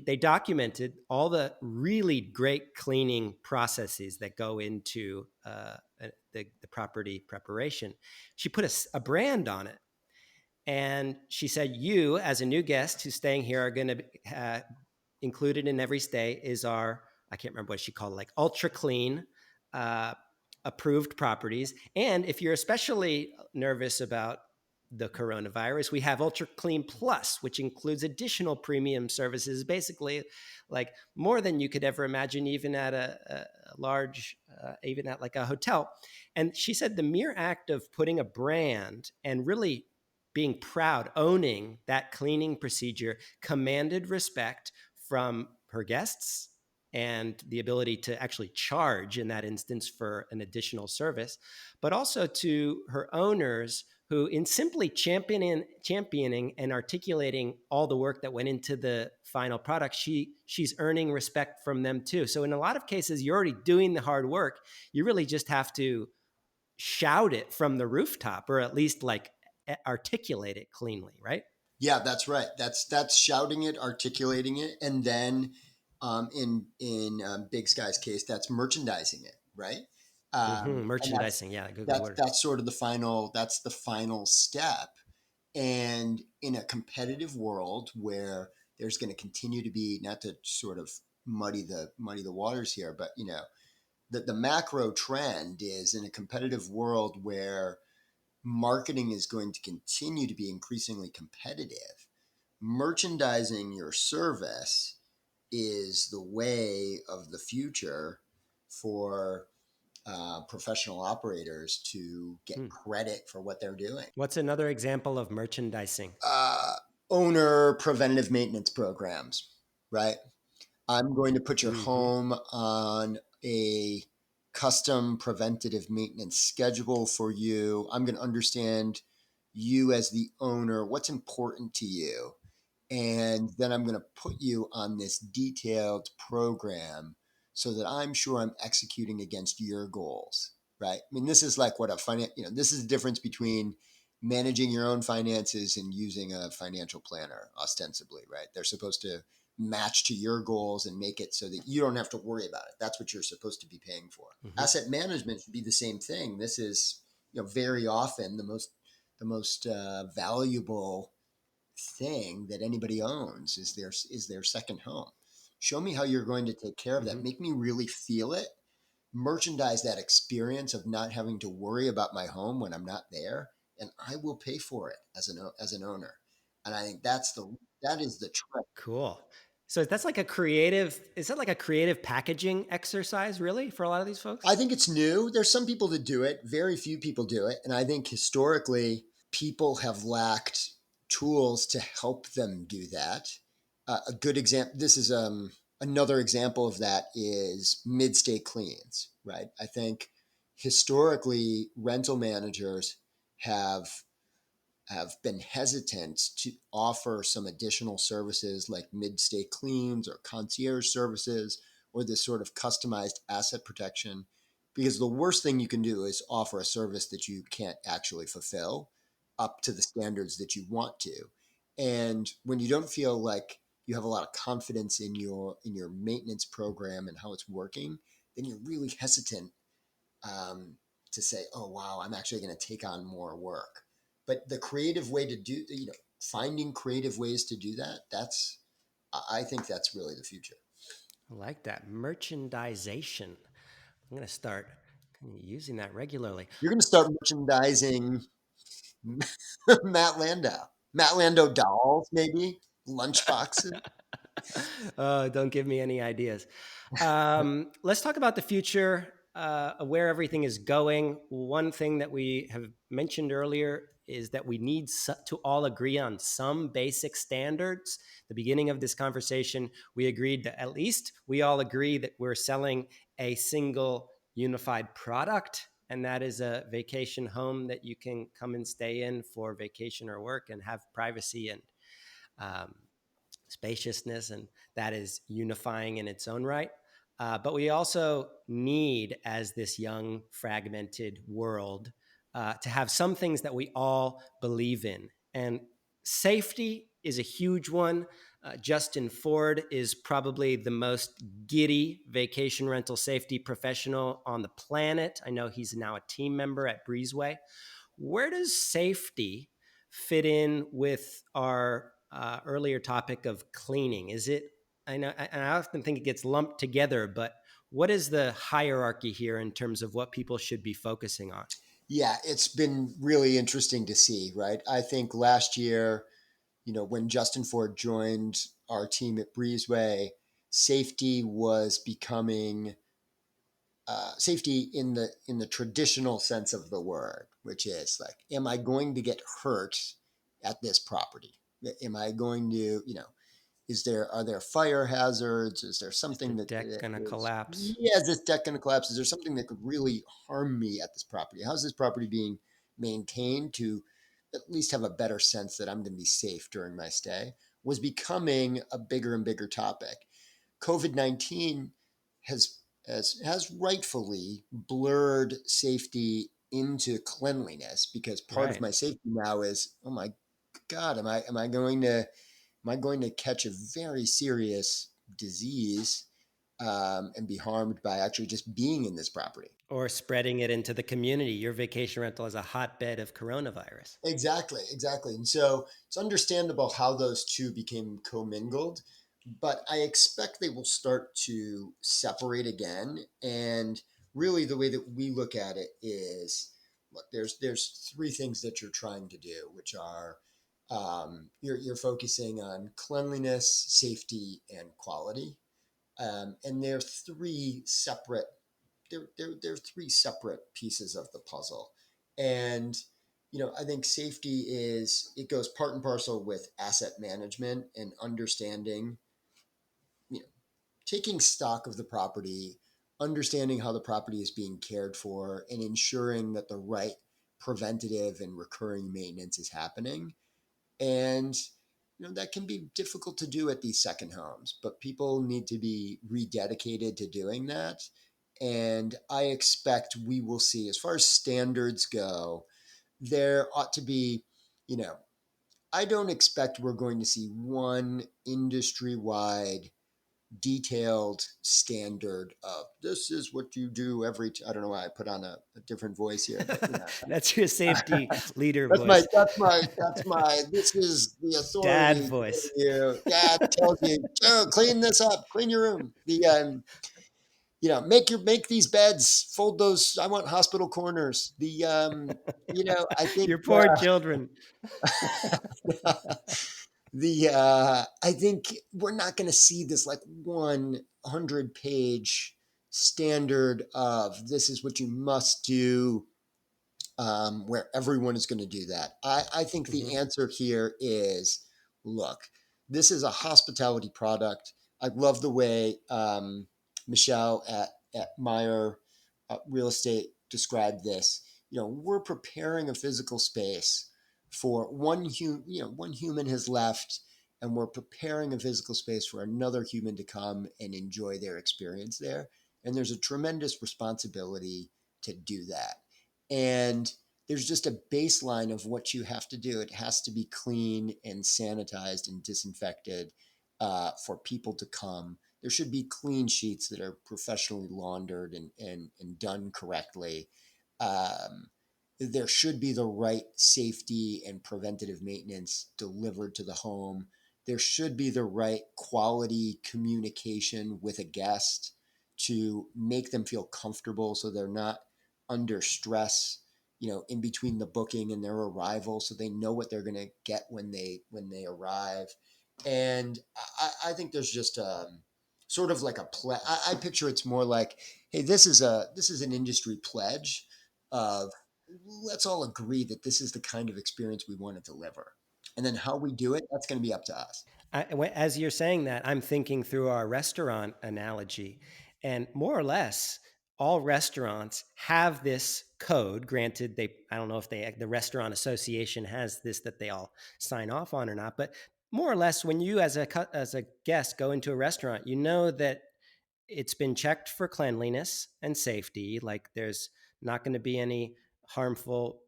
Speaker 5: They documented all the really great cleaning processes that go into the property preparation. She put a brand on it, and she said, "You, as a new guest who's staying here, are going to included in every stay is our, I can't remember what she called it, like ultra clean approved properties. And if you're especially nervous about the coronavirus, we have Ultra Clean Plus, which includes additional premium services, basically like more than you could ever imagine, even at a large, even at like a hotel." And she said the mere act of putting a brand and really being proud, owning that cleaning procedure commanded respect from her guests and the ability to actually charge in that instance for an additional service, but also to her owners who, in simply championing and articulating all the work that went into the final product, she's earning respect from them too. So in a lot of cases, you're already doing the hard work. You really just have to shout it from the rooftop, or at least like articulate it cleanly, right?
Speaker 2: Yeah, that's right. That's shouting it, articulating it, and then in Big Sky's case, that's merchandising it, right?
Speaker 5: Merchandising, yeah, good word.
Speaker 2: That's sort of the final. That's the final step. And in a competitive world where there's going to continue to be, not to sort of muddy the waters here, but the macro trend is in a competitive world where marketing is going to continue to be increasingly competitive. Merchandising your service is the way of the future for professional operators to get credit for what they're doing.
Speaker 5: What's another example of merchandising?
Speaker 2: Owner preventative maintenance programs, right? I'm going to put your home on a custom preventative maintenance schedule for you. I'm going to understand you as the owner, what's important to you. And then I'm going to put you on this detailed program so that I'm sure I'm executing against your goals, right? I mean, this is like what this is the difference between managing your own finances and using a financial planner ostensibly, right? They're supposed to match to your goals and make it so that you don't have to worry about it. That's what you're supposed to be paying for.
Speaker 5: Mm-hmm.
Speaker 2: Asset management should be the same thing. This is, very often the most valuable thing that anybody owns is their second home. Show me how you're going to take care of that.
Speaker 5: Mm-hmm.
Speaker 2: Make me really feel it. Merchandise that experience of not having to worry about my home when I'm not there, and I will pay for it as an owner. And I think that is the trick.
Speaker 5: Cool. So that's like a creative, is that like a creative packaging exercise, really, for a lot of these folks?
Speaker 2: I think it's new. There's some people that do it. Very few people do it. And I think historically, people have lacked tools to help them do that. A good example, this is another example of that is mid-stay cleans, right? I think historically, rental managers have been hesitant to offer some additional services like mid-stay cleans or concierge services or this sort of customized asset protection, because the worst thing you can do is offer a service that you can't actually fulfill up to the standards that you want to. And when you don't feel like you have a lot of confidence in your maintenance program and how it's working, then you're really hesitant to say, oh, wow, I'm actually going to take on more work. But the creative way to do, finding creative ways to do that, I think that's really the future.
Speaker 5: I like that. Merchandization. I'm going to start using that regularly.
Speaker 2: You're going to start merchandising Matt Landau dolls, maybe lunchboxes.
Speaker 5: Oh, don't give me any ideas. Let's talk about the future, where everything is going. One thing that we have mentioned earlier is that we need to all agree on some basic standards. The beginning of this conversation, we agreed that at least we all agree that we're selling a single unified product, and that is a vacation home that you can come and stay in for vacation or work and have privacy and spaciousness, and that is unifying in its own right. But we also need, as this young, fragmented world, to have some things that we all believe in. And safety is a huge one. Justin Ford is probably the most giddy vacation rental safety professional on the planet. I know he's now a team member at Breezeway. Where does safety fit in with our earlier topic of cleaning? Is it, I know, and I often think it gets lumped together, but what is the hierarchy here in terms of what people should be focusing on?
Speaker 2: Yeah, it's been really interesting to see, right? I think last year, when Justin Ford joined our team at Breezeway, safety was becoming safety in the traditional sense of the word, which is like, am I going to get hurt at this property? Am I going to, are there fire hazards? Is there
Speaker 5: Is the
Speaker 2: something that
Speaker 5: deck going to collapse?
Speaker 2: yeah, is this deck going to collapse? Is there something that could really harm me at this property? How's this property being maintained to at least have a better sense that I'm going to be safe during my stay? Was becoming a bigger and bigger topic. COVID-19 has rightfully blurred safety into cleanliness, because part of
Speaker 5: Right.
Speaker 2: my safety now is, oh my God, am I going to catch a very serious disease and be harmed by actually just being in this property?
Speaker 5: Or spreading it into the community. Your vacation rental is a hotbed of coronavirus.
Speaker 2: Exactly. And so it's understandable how those two became commingled, but I expect they will start to separate again. And really, the way that we look at it is, look, there's three things that you're trying to do, which are you're focusing on cleanliness, safety, and quality, and they're three separate pieces of the puzzle. And I think safety it goes part and parcel with asset management and understanding, taking stock of the property, understanding how the property is being cared for, and ensuring that the right preventative and recurring maintenance is happening. And that can be difficult to do at these second homes, but people need to be rededicated to doing that. And I expect we will see, as far as standards go, there ought to be, you know, I don't expect we're going to see one industry wide detailed standard of this is what you do I don't know why I put on a different voice here, but
Speaker 5: That's your safety leader
Speaker 2: that's my
Speaker 5: voice.
Speaker 2: this is the
Speaker 5: Dad
Speaker 2: authority
Speaker 5: voice.
Speaker 2: you. Dad tells you, oh, clean this up, clean your room. Make these beds, fold those. I want hospital corners. I think
Speaker 5: Your poor children.
Speaker 2: I think we're not going to see this like 100-page standard of this is what you must do, where everyone is going to do that. I think the answer here is, look, this is a hospitality product. I love the way Michelle at Meyer Real Estate described this. We're preparing a physical space for one human has left, and we're preparing a physical space for another human to come and enjoy their experience there. And there's a tremendous responsibility to do that. And there's just a baseline of what you have to do. It has to be clean and sanitized and disinfected for people to come. There should be clean sheets that are professionally laundered and done correctly. There should be the right safety and preventative maintenance delivered to the home. There should be the right quality communication with a guest to make them feel comfortable so they're not under stress, in between the booking and their arrival, so they know what they're going to get when they arrive. And I think there's just sort of like a I picture it's more like, hey, this is an industry pledge of let's all agree that this is the kind of experience we want to deliver. And then how we do it, that's going to be up to us.
Speaker 5: As you're saying that, I'm thinking through our restaurant analogy, and more or less, all restaurants have this code. Granted, I don't know if the restaurant association has this that they all sign off on or not, but more or less, when you as a guest go into a restaurant, you know that it's been checked for cleanliness and safety. Like there's not going to be any harmful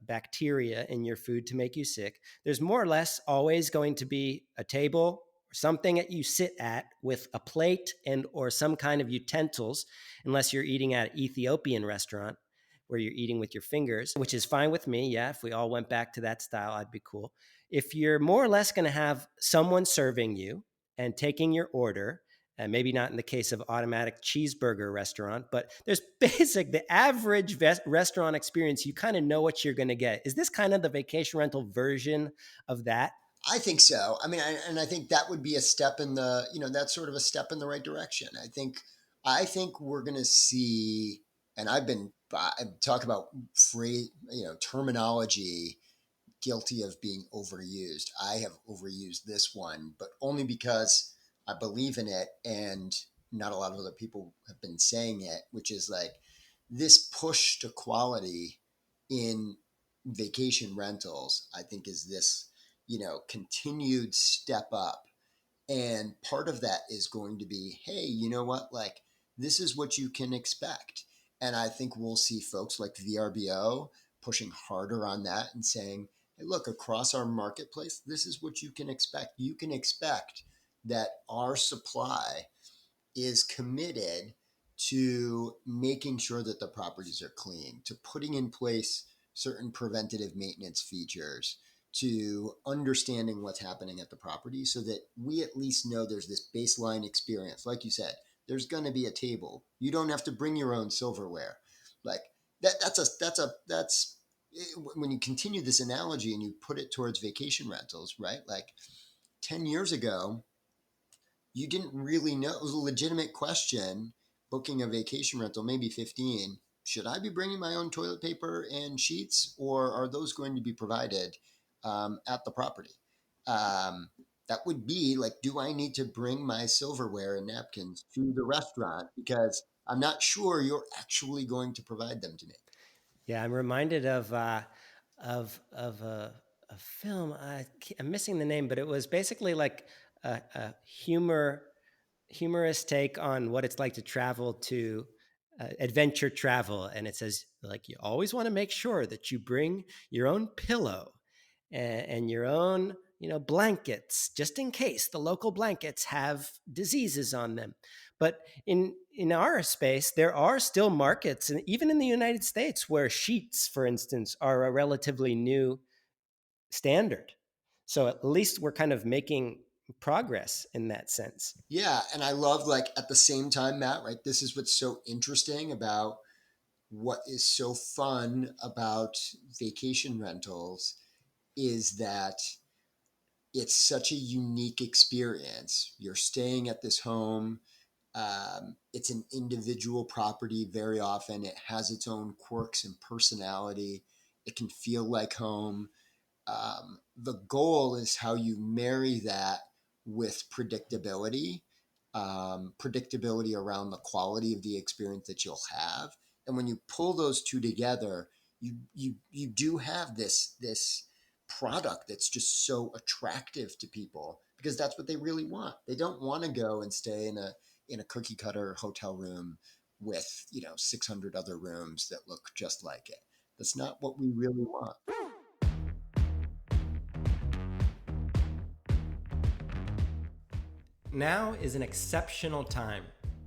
Speaker 5: bacteria in your food to make you sick. There's more or less always going to be a table or something that you sit at with a plate and or some kind of utensils, unless you're eating at an Ethiopian restaurant where you're eating with your fingers, which is fine with me. Yeah, if we all went back to that style, I'd be cool. If you're more or less going to have someone serving you and taking your order, and maybe not in the case of automatic cheeseburger restaurant, but there's the average restaurant experience. You kind of know what you're going to get. Is this kind of the vacation rental version of that?
Speaker 2: I think so. I mean, I think that would be a step in that's sort of a step in the right direction. I think we're going to see, and I talk about free, terminology guilty of being overused. I have overused this one, but only because I believe in it and not a lot of other people have been saying it, which is like this push to quality in vacation rentals, I think is this, continued step up. And part of that is going to be, hey, you know what? Like, this is what you can expect. And I think we'll see folks like VRBO pushing harder on that and saying, hey, look, across our marketplace, this is what you can expect. You can expect that our supply is committed to making sure that the properties are clean, to putting in place certain preventative maintenance features, to understanding what's happening at the property so that we at least know there's this baseline experience. Like you said, there's going to be a table. You don't have to bring your own silverware. Like that's when you continue this analogy and you put it towards vacation rentals, right? Like 10 years ago, you didn't really know. It was a legitimate question booking a vacation rental, maybe 15. Should I be bringing my own toilet paper and sheets, or are those going to be provided at the property? That would be like, do I need to bring my silverware and napkins to the restaurant because I'm not sure you're actually going to provide them to me?
Speaker 5: Yeah, I'm reminded of a a film. I'm missing the name, but it was basically like a humorous take on what it's like to travel to adventure travel. And it says, like, you always want to make sure that you bring your own pillow and your own, blankets, just in case the local blankets have diseases on them. But in our space, there are still markets, and even in the United States, where sheets, for instance, are a relatively new standard. So at least we're kind of making progress in that sense.
Speaker 2: Yeah, and I love, like, at the same time, Matt, right? This is what's so interesting about what is so fun about vacation rentals is that it's such a unique experience. You're staying at this home. It's an individual property very often. It has its own quirks and personality. It can feel like home. The goal is how you marry that with predictability, predictability around the quality of the experience that you'll have. And when you pull those two together, you do have this product that's just so attractive to people because that's what they really want. They don't want to go and stay in a cookie cutter hotel room with 600 other rooms that look just like it. That's not what we really want.
Speaker 1: Now is an exceptional time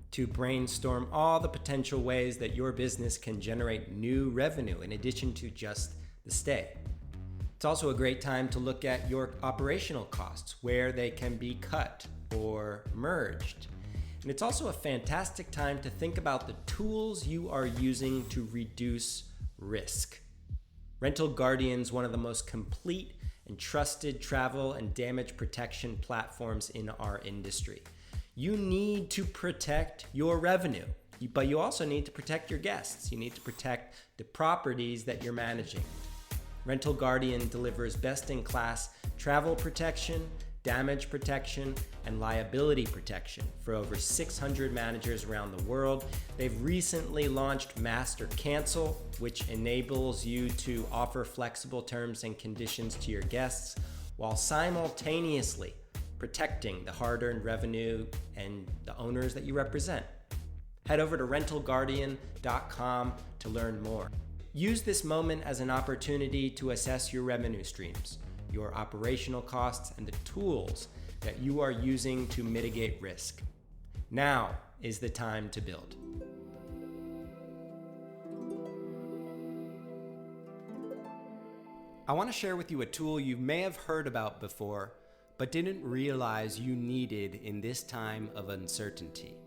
Speaker 1: to brainstorm all the potential ways that your business can generate new revenue in addition to just the stay. It's also a great time to look at your operational costs, where they can be cut or merged. And it's also a fantastic time to think about the tools you are using to reduce risk. Rental Guardian's one of the most complete and trusted travel and damage protection platforms in our industry. You need to protect your revenue, but you also need to protect your guests. You need to protect the properties that you're managing. Rental Guardian delivers best-in-class travel protection, damage protection, and liability protection for over 600 managers around the world. They've recently launched Master Cancel, which enables you to offer flexible terms and conditions to your guests while simultaneously protecting the hard-earned revenue and the owners that you represent. Head over to rentalguardian.com to learn more. Use this moment as an opportunity to assess your revenue streams, your operational costs, and the tools that you are using to mitigate risk. Now is the time to build. I want to share with you a tool you may have heard about before, but didn't realize you needed in this time of uncertainty.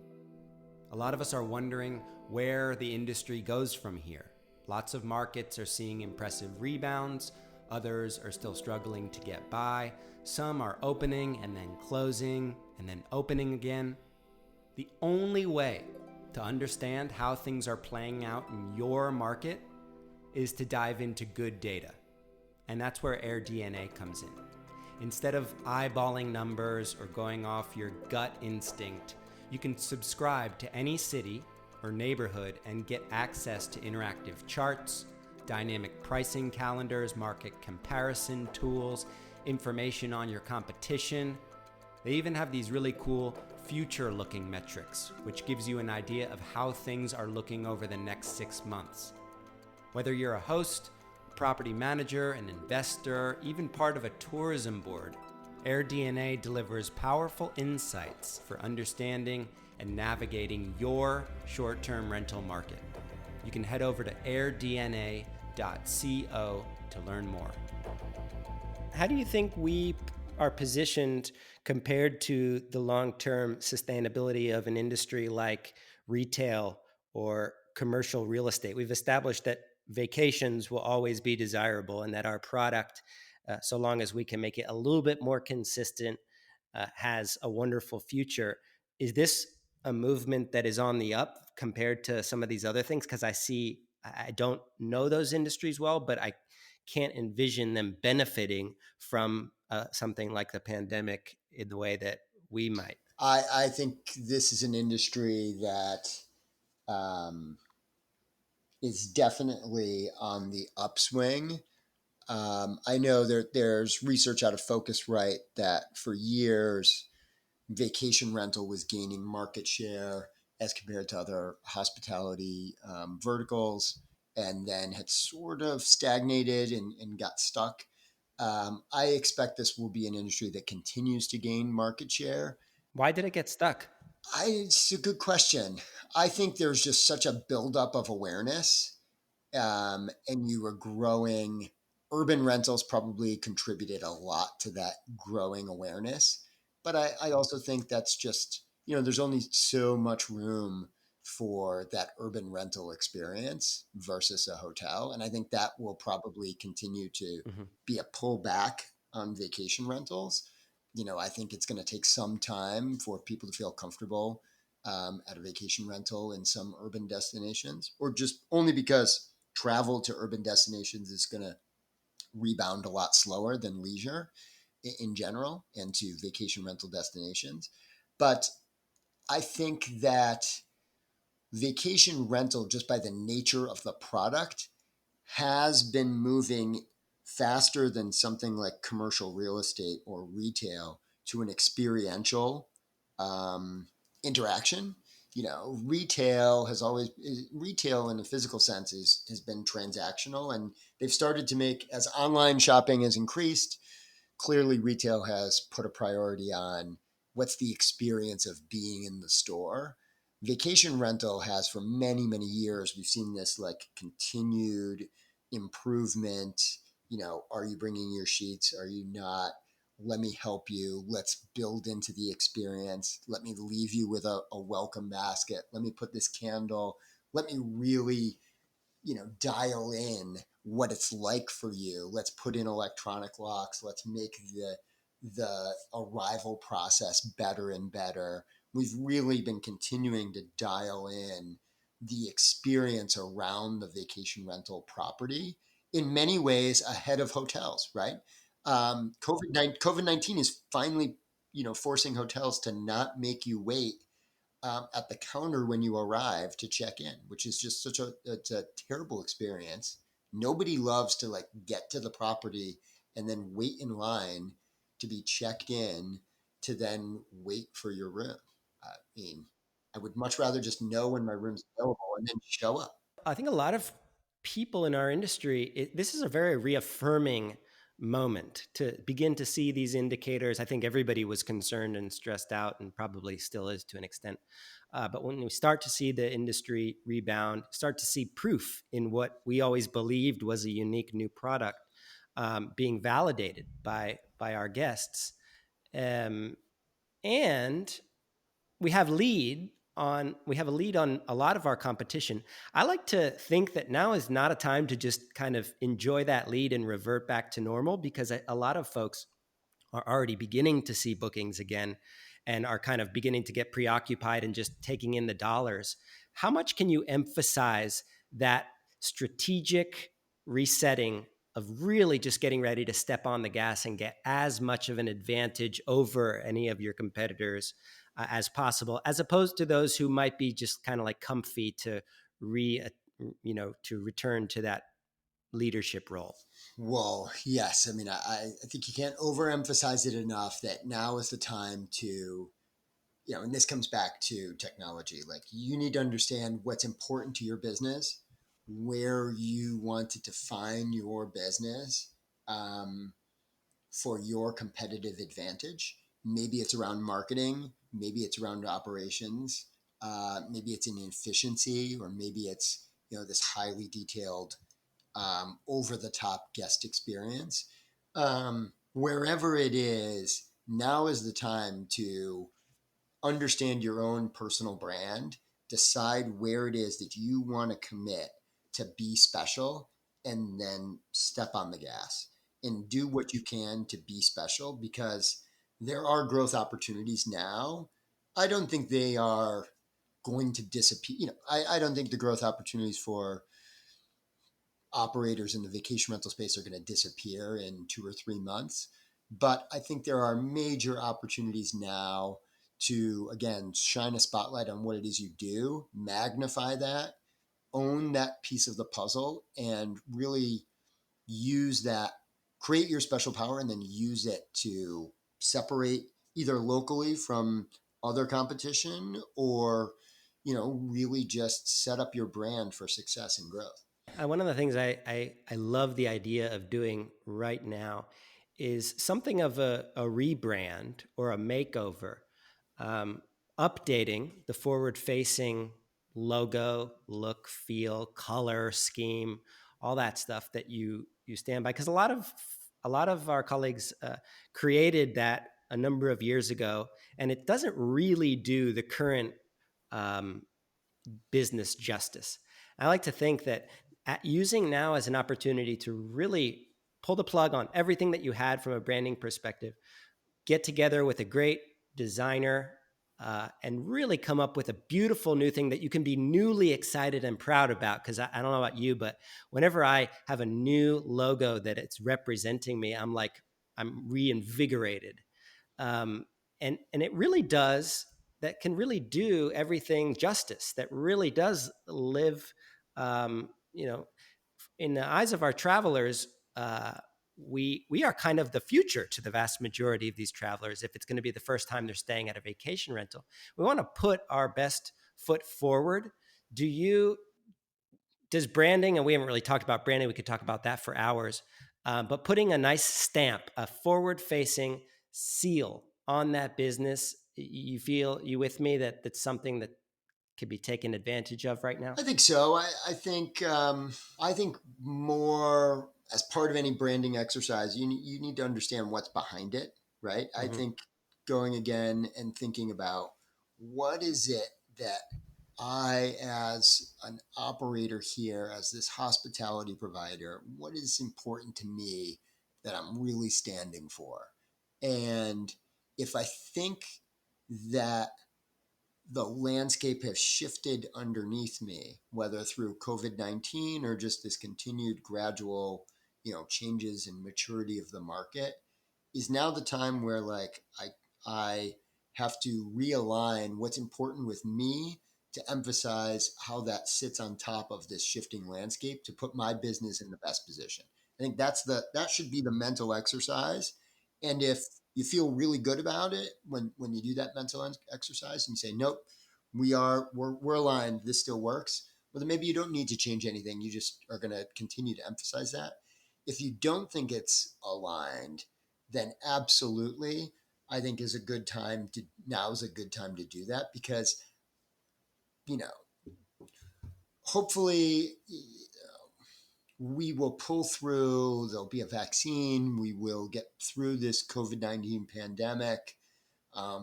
Speaker 1: A lot of us are wondering where the industry goes from here. Lots of markets are seeing impressive rebounds. Others are still struggling to get by. Some are opening and then closing and then opening again. The only way to understand how things are playing out in your market is to dive into good data. And that's where AirDNA comes in. Instead of eyeballing numbers or going off your gut instinct, you can subscribe to any city or neighborhood and get access to interactive charts, dynamic pricing calendars, market comparison tools, information on your competition. They even have these really cool future-looking metrics, which gives you an idea of how things are looking over the next 6 months. Whether you're a host, a property manager, an investor, even part of a tourism board, AirDNA delivers powerful insights for understanding and navigating your short-term rental market. You can head over to airdna.co to learn more.
Speaker 5: How do you think we are positioned compared to the long-term sustainability of an industry like retail or commercial real estate? We've established that vacations will always be desirable and that our product, so long as we can make it a little bit more consistent, has a wonderful future. Is this a movement that is on the up compared to some of these other things? Because I don't know those industries well, but I can't envision them benefiting from something like the pandemic in the way that we might.
Speaker 2: I think this is an industry that is definitely on the upswing. I know there's research out of Focusrite that for years, vacation rental was gaining market share as compared to other hospitality verticals, and then had sort of stagnated and got stuck. I expect this will be an industry that continues to gain market share.
Speaker 5: Why did it get stuck?
Speaker 2: It's a good question. I think there's just such a buildup of awareness, and you were growing. Urban rentals probably contributed a lot to that growing awareness. But I also think that's just, there's only so much room for that urban rental experience versus a hotel. And I think that will probably continue to
Speaker 5: Mhm.
Speaker 2: be a pullback on vacation rentals. I think it's going to take some time for people to feel comfortable at a vacation rental in some urban destinations, or just only because travel to urban destinations is going to rebound a lot slower than leisure in general and to vacation rental destinations. But I think that vacation rental, just by the nature of the product, has been moving faster than something like commercial real estate or retail to an experiential um, interaction. Retail in the physical sense has been transactional, and they've started to make, as online shopping has increased, clearly retail has put a priority on what's the experience of being in the store. Vacation rental has for many, many years. We've seen this like continued improvement. Are you bringing your sheets? Are you not? Let me help you. Let's build into the experience. Let me leave you with a welcome basket. Let me put this candle. Let me really dial in what it's like for you. Let's put in electronic locks. Let's make the arrival process better and better. We've really been continuing to dial in the experience around the vacation rental property in many ways ahead of hotels, right? COVID-19 is finally, forcing hotels to not make you wait at the counter when you arrive to check in, which is just it's a terrible experience. Nobody loves to like get to the property and then wait in line to be checked in to then wait for your room. I mean, I would much rather just know when my room's available and then show up.
Speaker 5: I think a lot of people in our industry, this is a very reaffirming moment to begin to see these indicators. I think everybody was concerned and stressed out, and probably still is to an extent. But when we start to see the industry rebound, start to see proof in what we always believed was a unique new product being validated by our guests, and we have a lead on a lot of our competition. I like to think that now is not a time to just kind of enjoy that lead and revert back to normal, because a lot of folks are already beginning to see bookings again and are kind of beginning to get preoccupied and just taking in the dollars. How much can you emphasize that strategic resetting of really just getting ready to step on the gas and get as much of an advantage over any of your competitors as possible, as opposed to those who might be just kind of like comfy to to return to that leadership role?
Speaker 2: Well, yes. I mean, I think you can't overemphasize it enough that now is the time to, and this comes back to technology. Like, you need to understand what's important to your business, where you want to define your business for your competitive advantage. Maybe it's around marketing, maybe it's around operations, maybe it's in efficiency, or maybe it's, this highly detailed, over the top guest experience. Wherever it is, now is the time to understand your own personal brand, decide where it is that you want to commit to be special, and then step on the gas and do what you can to be special, because there are growth opportunities now. I don't think they are going to disappear. I don't think the growth opportunities for operators in the vacation rental space are going to disappear in 2 or 3 months. But I think there are major opportunities now to, again, shine a spotlight on what it is you do, magnify that, own that piece of the puzzle, and really use that, create your special power, and then use it to separate either locally from other competition, or really just set up your brand for success and growth.
Speaker 5: One of the things I love the idea of doing right now is something of a rebrand or a makeover, um, updating the forward-facing logo, look, feel, color, scheme, all that stuff that you stand by. Because a lot of our colleagues created that a number of years ago, and it doesn't really do the current um, business justice. I like to think that using now as an opportunity to really pull the plug on everything that you had from a branding perspective, get together with a great designer, and really come up with a beautiful new thing that you can be newly excited and proud about. Because I don't know about you, but whenever I have a new logo that it's representing me, I'm reinvigorated. um, and it really does, that can really do everything justice, that really does live, you know, in the eyes of our travelers. We are kind of the future to the vast majority of these travelers. If it's going to be the first time they're staying at a vacation rental, we want to put our best foot forward. Do you Does branding, and we haven't really talked about branding, we could talk about that for hours, but putting a nice stamp, a forward facing seal on that business, you with me that that's something that could be taken advantage of right now?
Speaker 2: I think so. I think more as part of any branding exercise, you need to understand what's behind it, right? I
Speaker 5: Mm-hmm.
Speaker 2: think going again and thinking about what is it that I, as an operator here, as this hospitality provider, what is important to me that I'm really standing for? And if I think that the landscape has shifted underneath me, whether through COVID-19 or just this continued gradual, changes in maturity of the market, is now the time where I have to realign what's important with me to emphasize how that sits on top of this shifting landscape to put my business in the best position. I think that should be the mental exercise. And if you feel really good about it when you do that mental exercise and you say, nope, we're aligned, this still works, well, then maybe you don't need to change anything. You just are going to continue to emphasize that. If you don't think it's aligned, then absolutely, I think now is a good time to do that, because, hopefully we will pull through. There'll be a vaccine. We will get through this COVID-19 pandemic.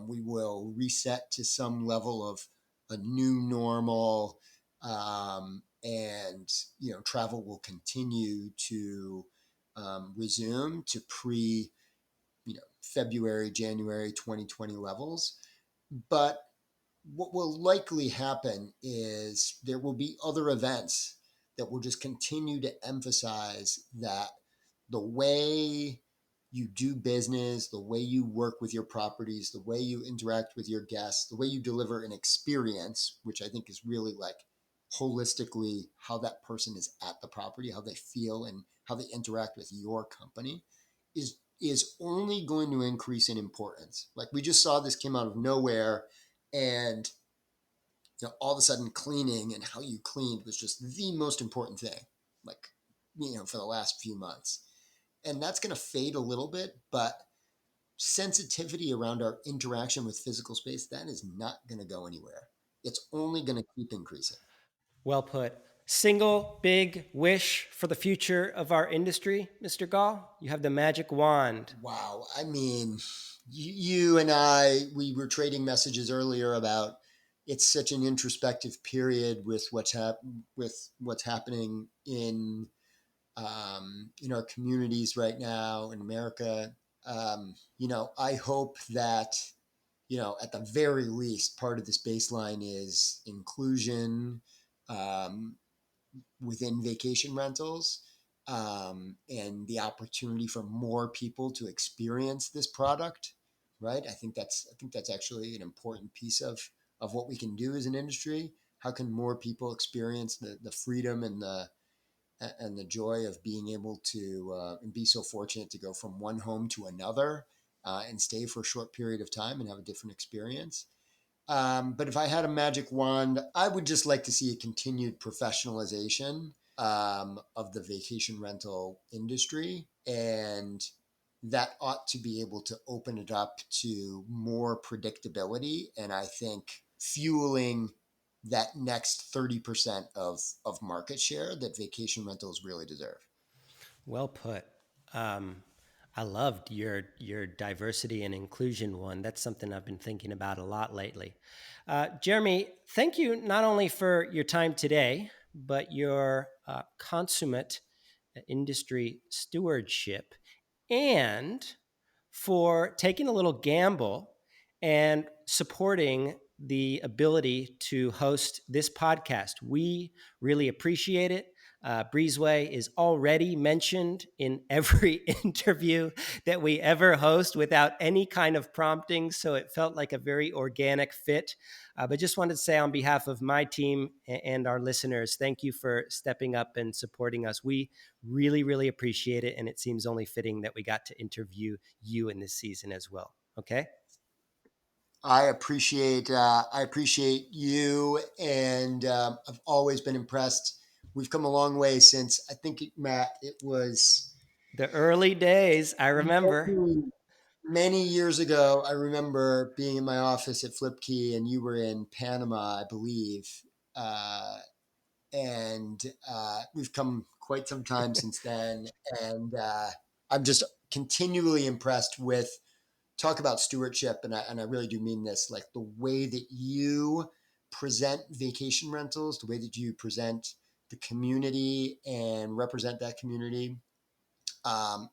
Speaker 2: We will reset to some level of a new normal. And, travel will continue to resume to February, January 2020 levels. But what will likely happen is there will be other events that will just continue to emphasize that the way you do business, the way you work with your properties, the way you interact with your guests, the way you deliver an experience, which I think is really like holistically how that person is at the property, how they feel and how they interact with your company, is only going to increase in importance. Like we just saw, this came out of nowhere, and all of a sudden cleaning and how you cleaned was just the most important thing, like, for the last few months. And that's going to fade a little bit, but sensitivity around our interaction with physical space, that is not going to go anywhere. It's only going to keep increasing.
Speaker 5: Well put. Single big wish for the future of our industry, Mr. Gall? You have the magic wand.
Speaker 2: Wow. I mean, you and I, we were trading messages earlier about it's such an introspective period with what's happening in our communities right now in America. I hope that, at the very least, part of this baseline is inclusion within vacation rentals, and the opportunity for more people to experience this product. Right. I think that's actually an important piece of what we can do as an industry. How can more people experience the freedom and and the joy of being able to and be so fortunate to go from one home to another and stay for a short period of time and have a different experience. But if I had a magic wand, I would just like to see a continued professionalization of the vacation rental industry. And that ought to be able to open it up to more predictability. And I think fueling that next 30% of market share that vacation rentals really deserve.
Speaker 5: Well put. I loved your diversity and inclusion one. That's something I've been thinking about a lot lately. Jeremy, thank you not only for your time today, but your consummate industry stewardship, and for taking a little gamble and supporting the ability to host this podcast. We really appreciate it. Breezeway is already mentioned in every interview that we ever host without any kind of prompting, so it felt like a very organic fit. But just wanted to say on behalf of my team and our listeners, thank you for stepping up and supporting us. We really, really appreciate it, and it seems only fitting that we got to interview you in this season as well. Okay?
Speaker 2: I appreciate you, and I've always been impressed. We've come a long way since, I think, Matt, it was
Speaker 5: the early days. I remember
Speaker 2: many years ago. I remember being in my office at Flipkey, and you were in Panama, I believe, and we've come quite some time since then. And I'm just continually impressed with. Talk about stewardship, and I really do mean this, like the way that you present vacation rentals, the way that you present the community and represent that community.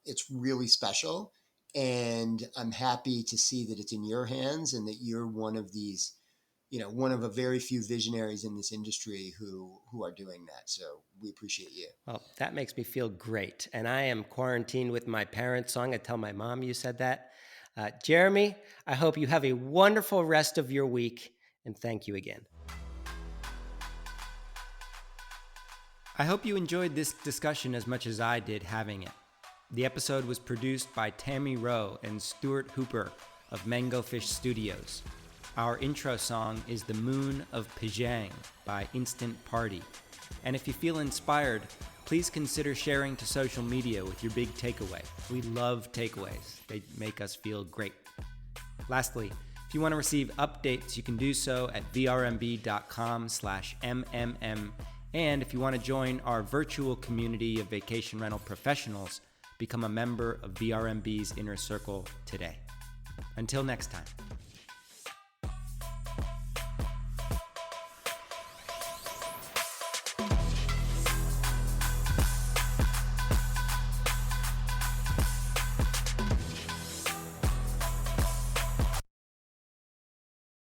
Speaker 2: It's really special, and I'm happy to see that it's in your hands and that you're one of these, one of a very few visionaries in this industry who are doing that. So we appreciate you.
Speaker 5: Well, that makes me feel great. And I am quarantined with my parents, so I'm going to tell my mom you said that. Jeremy, I hope you have a wonderful rest of your week, and thank you again.
Speaker 1: I hope you enjoyed this discussion as much as I did having it. The episode was produced by Tammy Rowe and Stuart Hooper of Mango Fish Studios. Our intro song is The Moon of Pajang by Instant Party. And if you feel inspired, please consider sharing to social media with your big takeaway. We love takeaways. They make us feel great. Lastly, if you want to receive updates, you can do so at vrmb.com/mmm. And if you want to join our virtual community of vacation rental professionals, become a member of VRMB's Inner Circle today. Until next time.